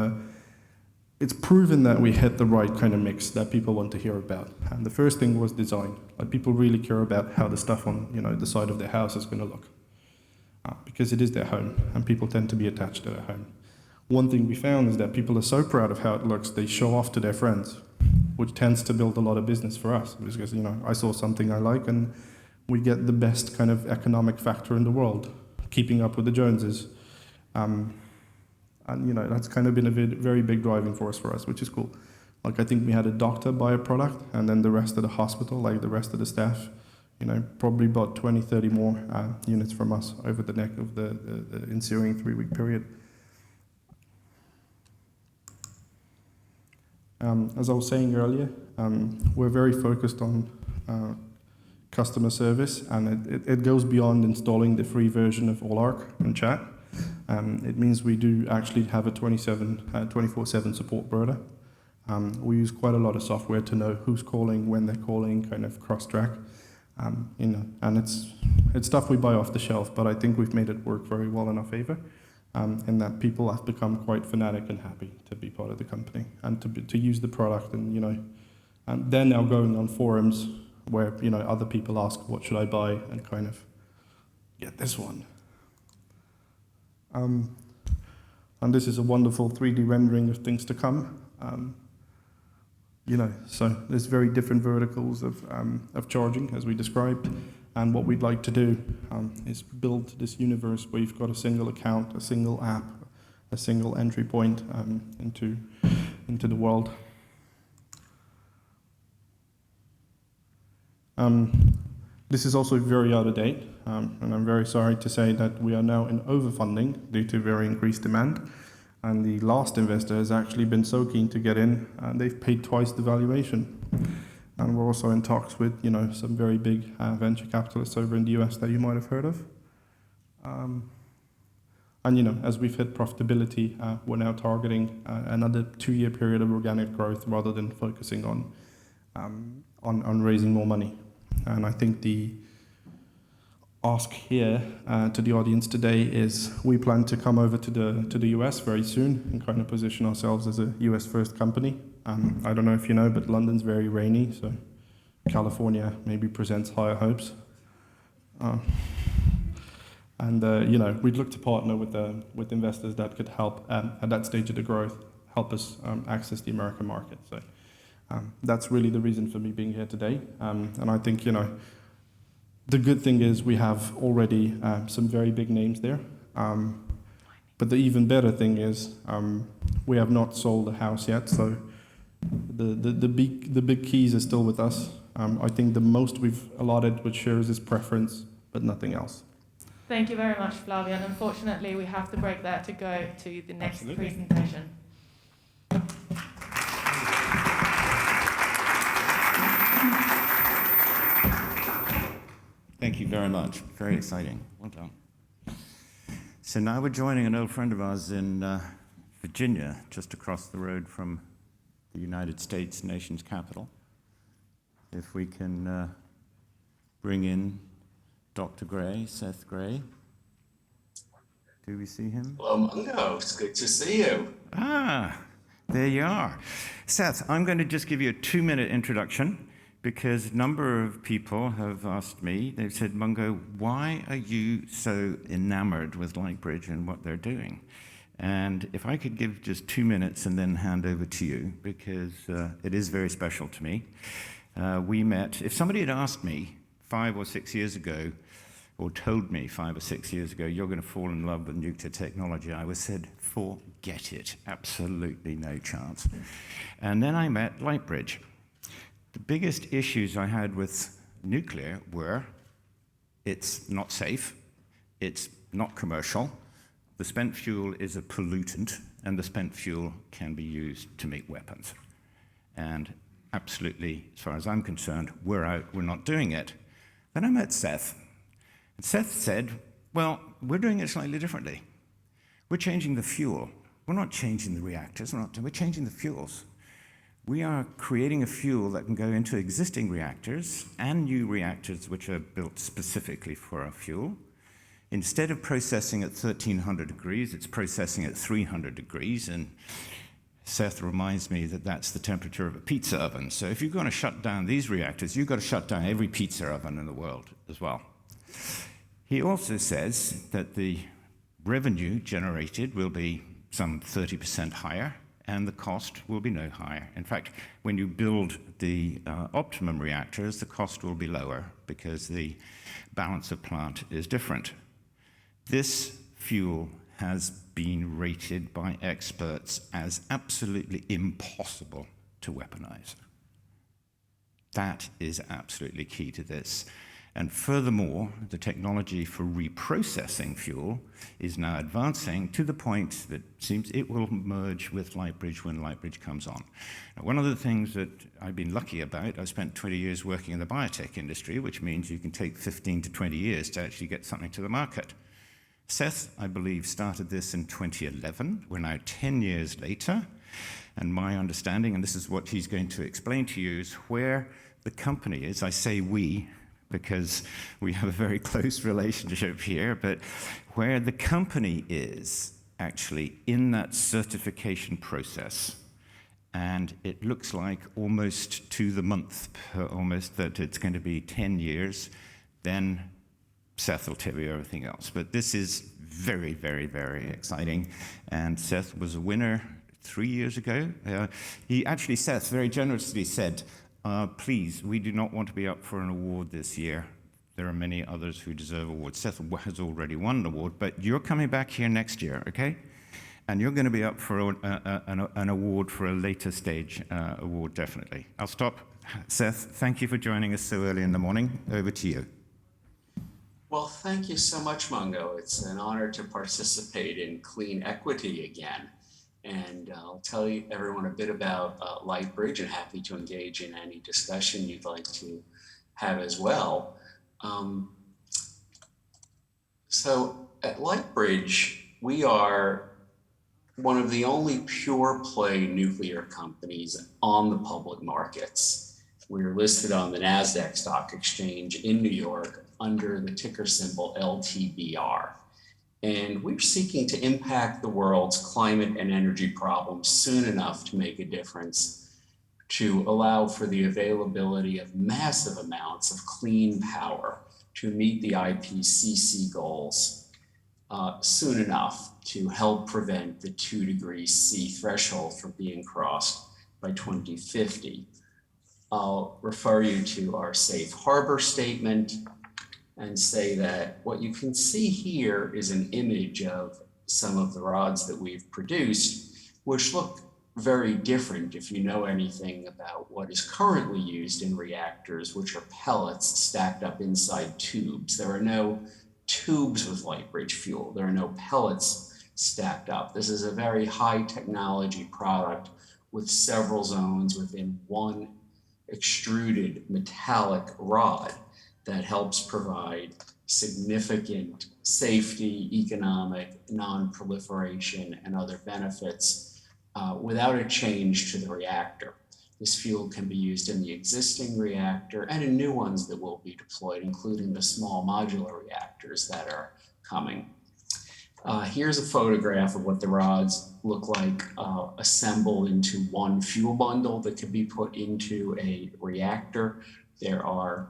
Speaker 12: it's proven that we hit the right kind of mix that people want to hear about. And the first thing was design. People really care about how the stuff on the side of their house is going to look, because it is their home, and people tend to be attached to their home. One thing we found is that people are so proud of how it looks, they show off to their friends, which tends to build a lot of business for us, because I saw something I like, and we get the best kind of economic factor in the world, keeping up with the Joneses. And that's kind of been a very big driving force for us, which is cool. I think we had a doctor buy a product, and then the rest of the hospital, the rest of the staff, probably bought 20, 30 more units from us over the neck of the ensuing 3-week period. As I was saying earlier, we're very focused on customer service, and it goes beyond installing the free version of Allark and chat. It means we do actually have a 24/7 support border. We use quite a lot of software to know who's calling, when they're calling, kind of cross-track. And it's stuff we buy off the shelf, but I think we've made it work very well in our favor, in that people have become quite fanatic and happy to be part of the company and to use the product. And they're now going on forums where other people ask, what should I buy, and kind of get this one. And this is a wonderful 3D rendering of things to come. So there's very different verticals of charging, as we described. And what we'd like to do is build this universe where you've got a single account, a single app, a single entry point into the world. This is also very out of date, and I'm very sorry to say that we are now in overfunding due to very increased demand. And the last investor has actually been so keen to get in, and they've paid twice the valuation. And we're also in talks with, some very big venture capitalists over in the US that you might have heard of. And as we've hit profitability, we're now targeting another 2-year period of organic growth rather than focusing on raising more money. And I think the ask here to the audience today is we plan to come over to the US very soon and kind of position ourselves as a US first company. I don't know if you know, but London's very rainy, so California maybe presents higher hopes. We'd look to partner with investors that could help at that stage of the growth, help us access the American market. So that's really the reason for me being here today. And I think, the good thing is we have already some very big names there. But the even better thing is we have not sold the house yet, so the big keys are still with us. I think the most we've allotted with shares is preference, but nothing else.
Speaker 5: Thank you very much, Flavian. Unfortunately, we have to break there to go to the next presentation.
Speaker 1: Thank you very much. Very exciting. Well done. So now we're joining an old friend of ours in Virginia, just across the road from the United States nation's capital. If we can bring in Dr. Gray, Seth Gray. Do we see him?
Speaker 13: Hello, Mungo. It's good to see you.
Speaker 1: Ah, there you are. Seth, I'm going to just give you a 2-minute introduction, because a number of people have asked me, they've said, Mungo, why are you so enamored with Lightbridge and what they're doing? And if I could give just 2 minutes and then hand over to you, because it is very special to me. We met, if somebody had asked me 5 or 6 years ago, or told me 5 or 6 years ago, you're going to fall in love with nuclear technology, I would have said, forget it, absolutely no chance. And then I met Lightbridge. The biggest issues I had with nuclear were it's not safe, it's not commercial, the spent fuel is a pollutant, and the spent fuel can be used to make weapons. And absolutely, as far as I'm concerned, we're out, we're not doing it. Then I met Seth, and Seth said, well, we're doing it slightly differently. We're changing the fuel. We're not changing the reactors, we're changing the fuels. We are creating a fuel that can go into existing reactors and new reactors which are built specifically for our fuel. Instead of processing at 1300 degrees, it's processing at 300 degrees, and Seth reminds me that that's the temperature of a pizza oven. So if you're going to shut down these reactors, you've got to shut down every pizza oven in the world as well. He also says that the revenue generated will be some 30% higher, and the cost will be no higher. In fact, when you build the optimum reactors, the cost will be lower because the balance of plant is different. This fuel has been rated by experts as absolutely impossible to weaponize. That is absolutely key to this. And furthermore, the technology for reprocessing fuel is now advancing to the point that seems it will merge with Lightbridge when Lightbridge comes on. Now, one of the things that I've been lucky about, I've spent 20 years working in the biotech industry, which means you can take 15 to 20 years to actually get something to the market. Seth, I believe, started this in 2011. We're now 10 years later, and my understanding, and this is what he's going to explain to you, is where the company is. I say we, because we have a very close relationship here, but where the company is actually in that certification process. And it looks like almost to the month, almost that it's going to be 10 years, then Seth will tell you everything else. But this is very, very, very exciting. And Seth was a winner 3 years ago. Seth very generously said, please, we do not want to be up for an award this year. There are many others who deserve awards. Seth has already won an award, but you're coming back here next year, okay? And you're going to be up for an award for a later stage award, definitely. I'll stop. Seth, thank you for joining us so early in the morning. Over to you.
Speaker 13: Well, thank you so much, Mungo. It's an honor to participate in CleanEquity again. And I'll tell you everyone a bit about Lightbridge, and happy to engage in any discussion you'd like to have as well. So at Lightbridge, we are one of the only pure play nuclear companies on the public markets. We're listed on the NASDAQ stock exchange in New York under the ticker symbol LTBR. And we're seeking to impact the world's climate and energy problems soon enough to make a difference, to allow for the availability of massive amounts of clean power to meet the IPCC goals soon enough to help prevent the 2 degrees C threshold from being crossed by 2050. I'll refer you to our safe harbor statement and say that what you can see here is an image of some of the rods that we've produced, which look very different if you know anything about what is currently used in reactors, which are pellets stacked up inside tubes. There are no tubes with Lightbridge fuel. There are no pellets stacked up. This is a very high technology product with several zones within one extruded metallic rod that helps provide significant safety, economic, non-proliferation, and other benefits without a change to the reactor. This fuel can be used in the existing reactor and in new ones that will be deployed, including the small modular reactors that are coming. Here's a photograph of what the rods look like assembled into one fuel bundle that can be put into a reactor. There are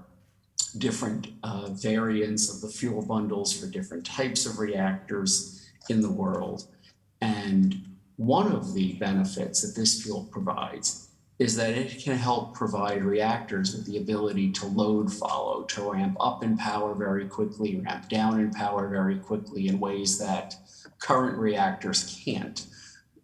Speaker 13: different variants of the fuel bundles for different types of reactors in the world. And one of the benefits that this fuel provides is that it can help provide reactors with the ability to load follow, to ramp up in power very quickly, ramp down in power very quickly in ways that current reactors can't.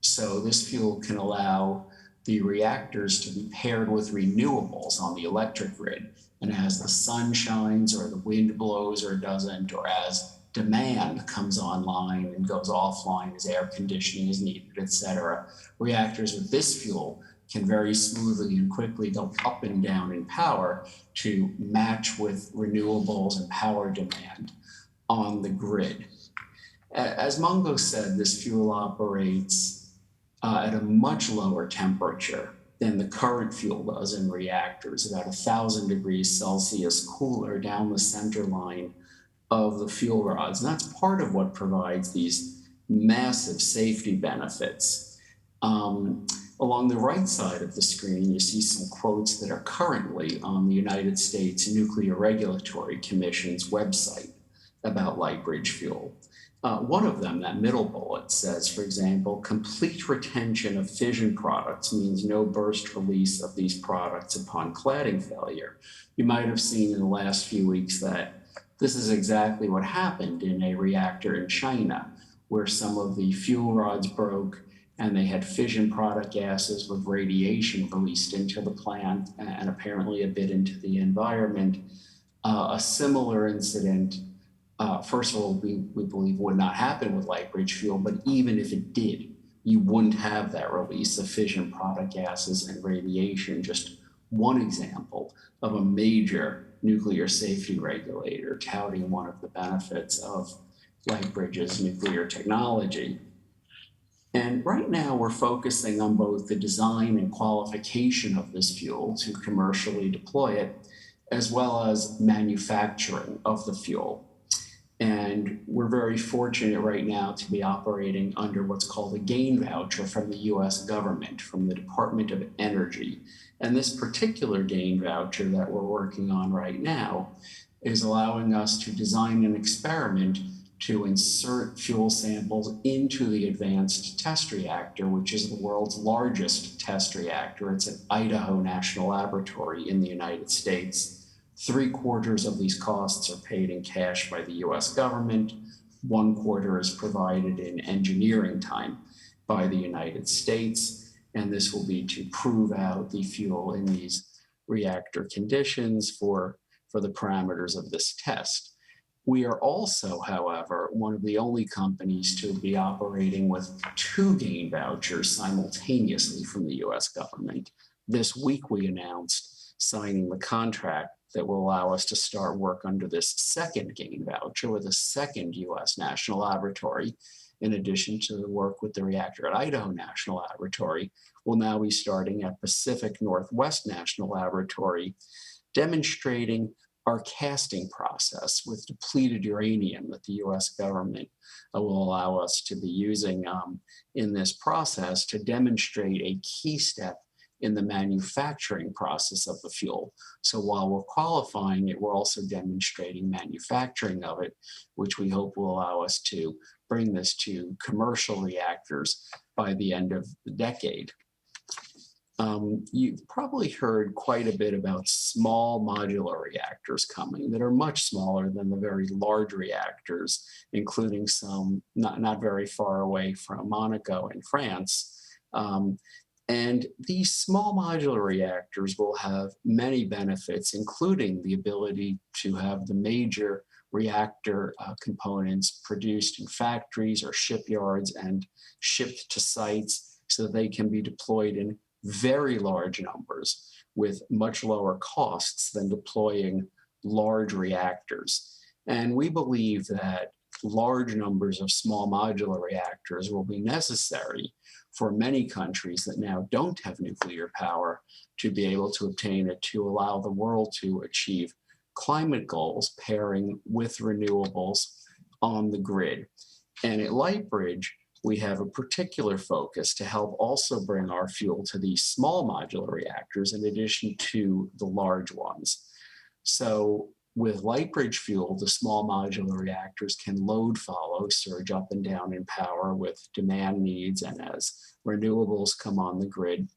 Speaker 13: So this fuel can allow the reactors to be paired with renewables on the electric grid. And as the sun shines or the wind blows or doesn't, or as demand comes online and goes offline as air conditioning is needed, et cetera, reactors with this fuel can very smoothly and quickly go up and down in power to match with renewables and power demand on the grid. As Mungo said, this fuel operates at a much lower temperature than the current fuel does in reactors, about 1,000 degrees Celsius cooler down the center line of the fuel rods. And that's part of what provides these massive safety benefits. Along the right side of the screen, you see some quotes that are currently on the United States Nuclear Regulatory Commission's website about Lightbridge fuel. One of them, that middle bullet, says, for example, complete retention of fission products means no burst release of these products upon cladding failure. You might have seen in the last few weeks that this is exactly what happened in a reactor in China, where some of the fuel rods broke and they had fission product gases with radiation released into the plant and apparently a bit into the environment. A similar incident, first of all, we believe would not happen with Lightbridge fuel, but even if it did, you wouldn't have that release of fission product gases and radiation. Just one example of a major nuclear safety regulator touting one of the benefits of Lightbridge's nuclear technology. And right now we're focusing on both the design and qualification of this fuel to commercially deploy it, as well as manufacturing of the fuel. And we're very fortunate right now to be operating under what's called a gain voucher from the US government, from the Department of Energy. And this particular gain voucher that we're working on right now is allowing us to design an experiment to insert fuel samples into the Advanced Test Reactor, which is the world's largest test reactor. It's at Idaho National Laboratory in the United States. 3/4 of these costs are paid in cash by the US government. 1/4 is provided in engineering time by the United States. And this will be to prove out the fuel in these reactor conditions for the parameters of this test. We are also, however, one of the only companies to be operating with 2 gain vouchers simultaneously from the US government. This week we announced signing the contract that will allow us to start work under this second gain voucher with a second US national laboratory. In addition to the work with the reactor at Idaho National Laboratory, we'll now be starting at Pacific Northwest National Laboratory, demonstrating our casting process with depleted uranium that the US government will allow us to be using in this process to demonstrate a key step in the manufacturing process of the fuel. So while we're qualifying it, we're also demonstrating manufacturing of it, which we hope will allow us to bring this to commercial reactors by the end of the decade. You've probably heard quite a bit about small modular reactors coming that are much smaller than the very large reactors, including some not very far away from Monaco in France. And these small modular reactors will have many benefits, including the ability to have the major reactor components produced in factories or shipyards and shipped to sites so that they can be deployed in very large numbers with much lower costs than deploying large reactors. And we believe that large numbers of small modular reactors will be necessary for many countries that now don't have nuclear power to be able to obtain it, to allow the world to achieve climate goals pairing with renewables on the grid. And at Lightbridge, we have a particular focus to help also bring our fuel to these small modular reactors in addition to the large ones. So with Lightbridge fuel, the small modular reactors can load follow, surge up and down in power with demand needs and as renewables come on the grid.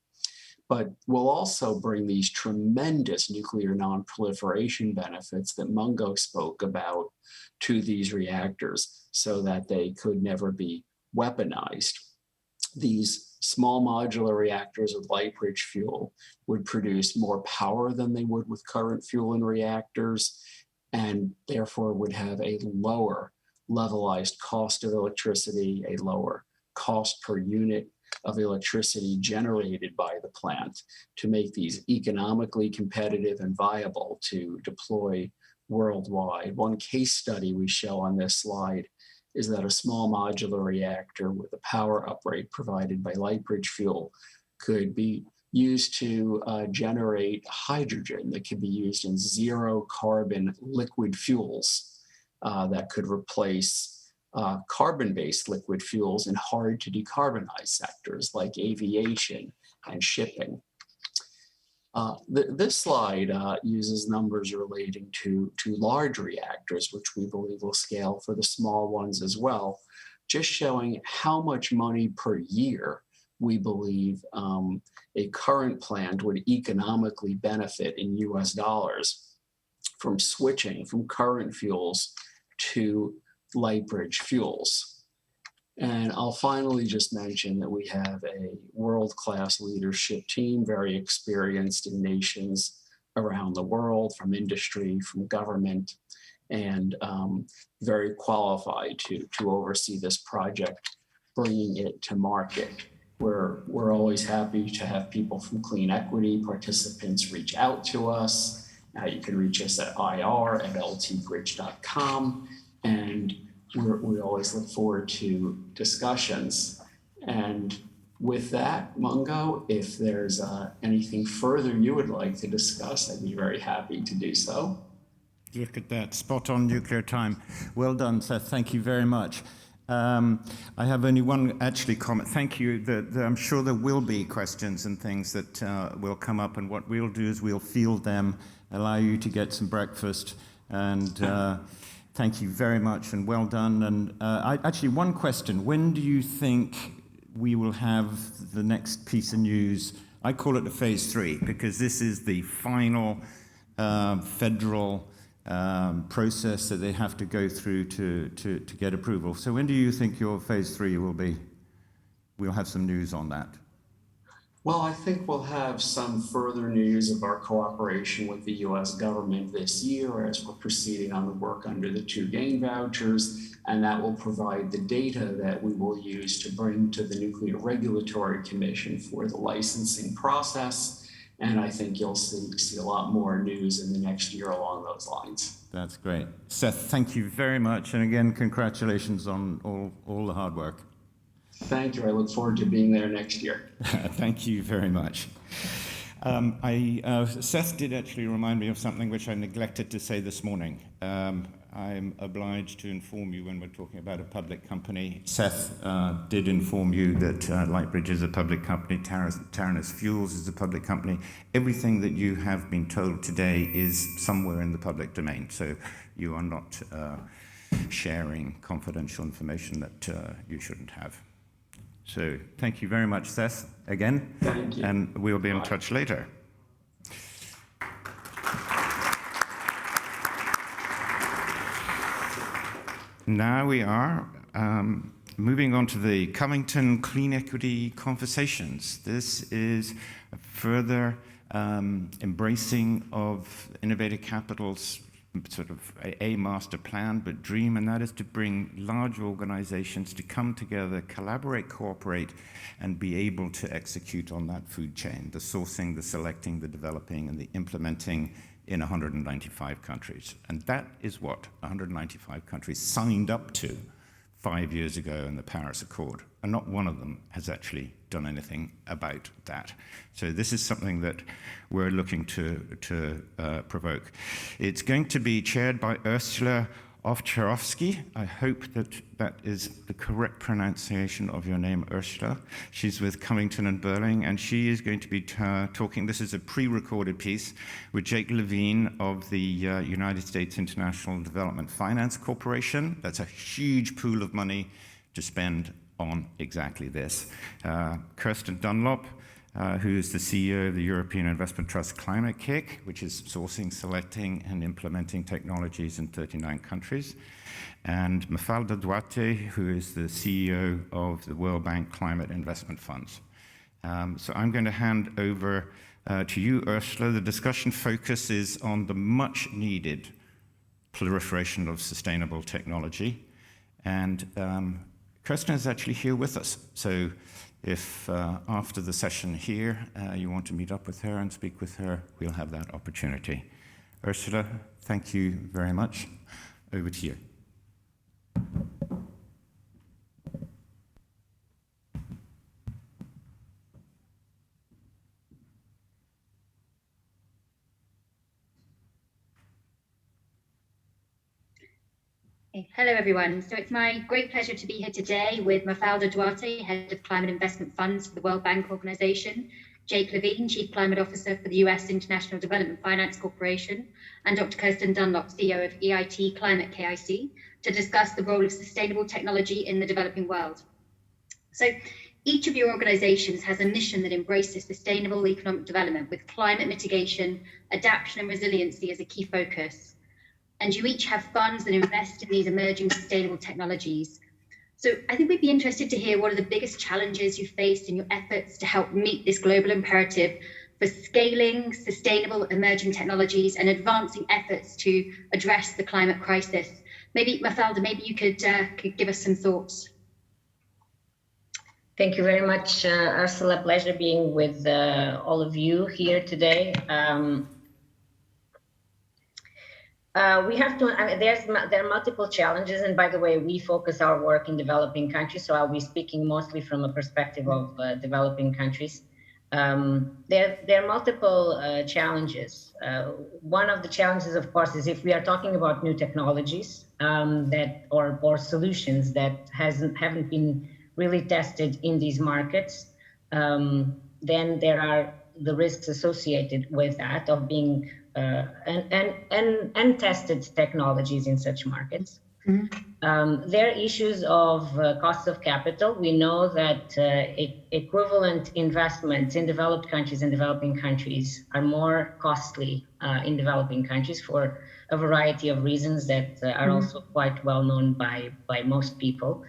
Speaker 13: But we'll also bring these tremendous nuclear non-proliferation benefits that Mungo spoke about to these reactors so that they could never be weaponized. These small modular reactors with Lightbridge fuel would produce more power than they would with current fuel in reactors, and therefore would have a lower levelized cost of electricity, a lower cost per unit of electricity generated by the plant to make these economically competitive and viable to deploy worldwide. One case study we show on this slide is that a small modular reactor with a power uprate provided by Lightbridge fuel could be used to generate hydrogen that could be used in zero carbon liquid fuels that could replace carbon-based liquid fuels in hard to decarbonize sectors like aviation and shipping. This slide uses numbers relating to large reactors, which we believe will scale for the small ones as well, just showing how much money per year we believe a current plant would economically benefit in US dollars from switching from current fuels to Lightbridge fuels. And I'll finally just mention that we have a world-class leadership team, very experienced in nations around the world, from industry, from government, and very qualified to oversee this project, bringing it to market. We're always happy to have people from CleanEquity participants reach out to us. You can reach us at ir@ltbridge.com, and we always look forward to discussions. And with that, Mungo, if there's anything further you would like to discuss, I'd be very happy to do so.
Speaker 1: Look at that, spot on nuclear time. Well done, Seth, thank you very much. I have only one comment. Thank you. I'm sure there will be questions and things that will come up, and what we'll do is we'll field them, allow you to get some breakfast, and thank you very much and well done. And actually, one question: when do you think we will have the next piece of news? I call it the phase 3 because this is the final federal process that they have to go through to get approval. So when do you think your phase 3 will be? We'll have some news on that.
Speaker 13: Well, I think we'll have some further news of our cooperation with the US government this year as we're proceeding on the work under the 2 gain vouchers, and that will provide the data that we will use to bring to the Nuclear Regulatory Commission for the licensing process. And I think you'll see a lot more news in the next year along those lines.
Speaker 1: That's great. Seth, thank you very much. And again, congratulations on all the hard work.
Speaker 13: Thank you. I look forward to being there next year.
Speaker 1: Thank you very much. Seth did actually remind me of something which I neglected to say this morning. I'm obliged to inform you when we're talking about a public company. Seth did inform you that Lightbridge is a public company, Taranis Fuels is a public company. Everything that you have been told today is somewhere in the public domain, so you are not sharing confidential information that you shouldn't have. So thank you very much, Seth, again.
Speaker 13: Thank you.
Speaker 1: And we'll be in touch later. Now we are moving on to the Covington CleanEquity conversations. This is a further embracing of Innovator Capital's sort of a master plan, but dream, and that is to bring large organizations to come together, collaborate, cooperate, and be able to execute on that food chain, the sourcing, the selecting, the developing, and the implementing in 195 countries. And that is what 195 countries signed up to 5 years ago in the Paris Accord. And not one of them has actually done anything about that. So this is something that we're looking to provoke. It's going to be chaired by Ursula Owczarkowski. I hope that is the correct pronunciation of your name, Ursula. She's with Covington and Burling, and she is going to be talking, this is a pre-recorded piece, with Jake Levine of the United States International Development Finance Corporation. That's a huge pool of money to spend on exactly this. Kirsten Dunlop, who is the CEO of the European Investment Trust Climate Kick, which is sourcing, selecting, and implementing technologies in 39 countries. And Mafalda Duarte, who is the CEO of the World Bank Climate Investment Funds. So I'm going to hand over to you, Ursula. The discussion focuses on the much needed proliferation of sustainable technology. And Kirsten is actually here with us. So if after the session here, you want to meet up with her and speak with her, we'll have that opportunity. Ursula, thank you very much. Over to you.
Speaker 14: Hello, everyone. So it's my great pleasure to be here today with Mafalda Duarte, Head of Climate Investment Funds for the World Bank Organization, Jake Levine, Chief Climate Officer for the US International Development Finance Corporation, and Dr. Kirsten Dunlop, CEO of EIT Climate KIC, to discuss the role of sustainable technology in the developing world. So each of your organizations has a mission that embraces sustainable economic development with climate mitigation, adaptation, and resiliency as a key focus. And you each have funds that invest in these emerging sustainable technologies. So I think we'd be interested to hear what are the biggest challenges you faced in your efforts to help meet this global imperative for scaling sustainable emerging technologies and advancing efforts to address the climate crisis. Maybe, Mafalda, maybe you could give us some thoughts.
Speaker 15: Thank you very much, Ursula. Pleasure being with all of you here today. We have to, there are multiple challenges, and by the way, we focus our work in developing countries, so I'll be speaking mostly from a perspective of developing countries. There are multiple challenges. One of the challenges, of course, is if we are talking about new technologies or solutions that haven't been really tested in these markets, then there are the risks associated with that of being untested technologies in such markets. Mm-hmm. There are issues of cost of capital. We know that equivalent investments in developed countries and developing countries are more costly in developing countries for a variety of reasons that are also quite well known by most people.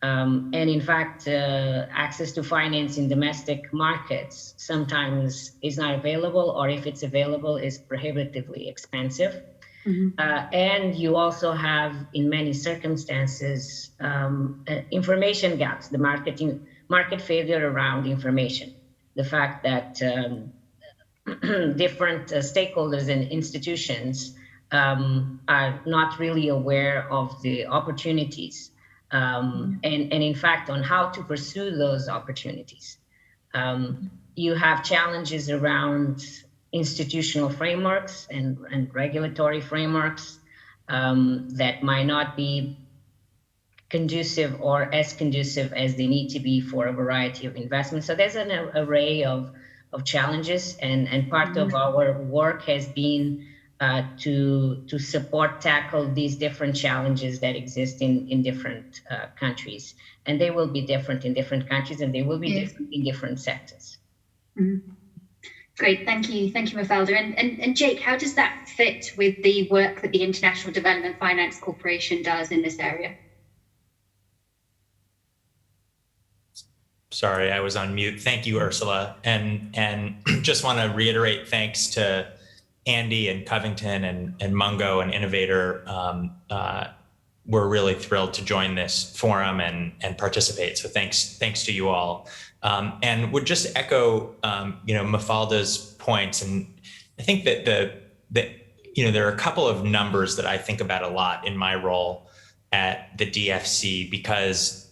Speaker 15: And in fact, access to finance in domestic markets sometimes is not available, or if it's available, is prohibitively expensive. Mm-hmm. And you also have, in many circumstances, information gaps, the market failure around information. The fact that different stakeholders and institutions are not really aware of the opportunities. And in fact, on how to pursue those opportunities. You have challenges around institutional frameworks and regulatory frameworks that might not be conducive or as conducive as they need to be for a variety of investments. So there's an array of challenges, and part of our work has been to support, tackle these different challenges that exist in different countries. And they will be different in different countries, and they will be different in different sectors.
Speaker 14: Mm-hmm. Great, thank you, Mafalda. And Jake, how does that fit with the work that the International Development Finance Corporation does in this area?
Speaker 16: Sorry, I was on mute. Thank you, Ursula. And just want to reiterate thanks to Andy and Covington and Mungo and Innovator. We're really thrilled to join this forum and participate. So thanks to you all. And would just echo, Mafalda's points. And I think that there are a couple of numbers that I think about a lot in my role at the DFC, because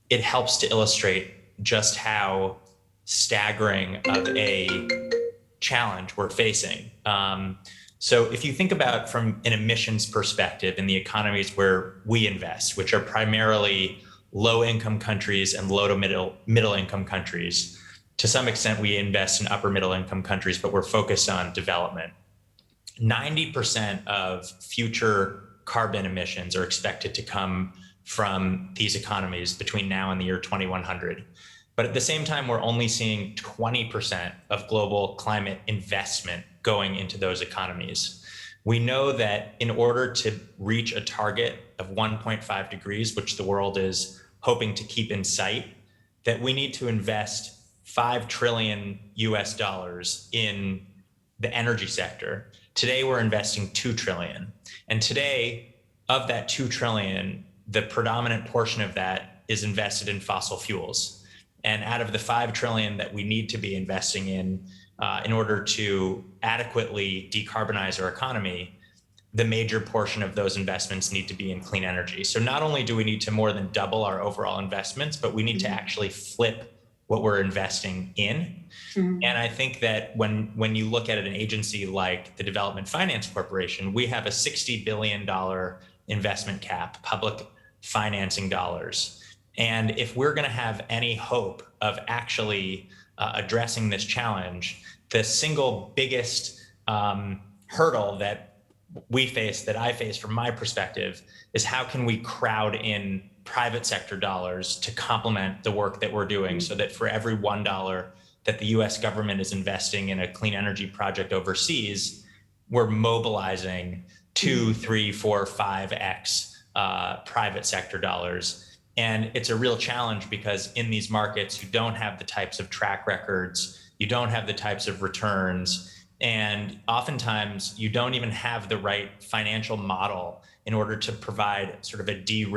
Speaker 16: it helps to illustrate just how staggering of a challenge we're facing. So if you think about from an emissions perspective in the economies where we invest, which are primarily low-income countries and low to middle-income countries, to some extent we invest in upper middle-income countries, but we're focused on development. 90% of future carbon emissions are expected to come from these economies between now and the year 2100. But at the same time, we're only seeing 20% of global climate investment going into those economies. We know that in order to reach a target of 1.5 degrees, which the world is hoping to keep in sight, that we need to invest $5 trillion in the energy sector. Today, we're investing $2 trillion. And today, of that $2 trillion, the predominant portion of that is invested in fossil fuels. And out of the $5 trillion that we need to be investing in order to adequately decarbonize our economy, the major portion of those investments need to be in clean energy. So not only do we need to more than double our overall investments, but we need to actually flip what we're investing in. Mm-hmm. And I think that when you look at an agency like the Development Finance Corporation, we have a $60 billion investment cap, public financing dollars. And if we're going to have any hope of actually addressing this challenge, the single biggest hurdle that we face, that I face from my perspective, is how can we crowd in private sector dollars to complement the work that we're doing, so that for every $1 that the US government is investing in a clean energy project overseas, we're mobilizing 2, 3, 4, 5x private sector dollars. And it's a real challenge because in these markets, you don't have the types of track records, you don't have the types of returns, and oftentimes you don't even have the right financial model in order to provide sort of a de-risk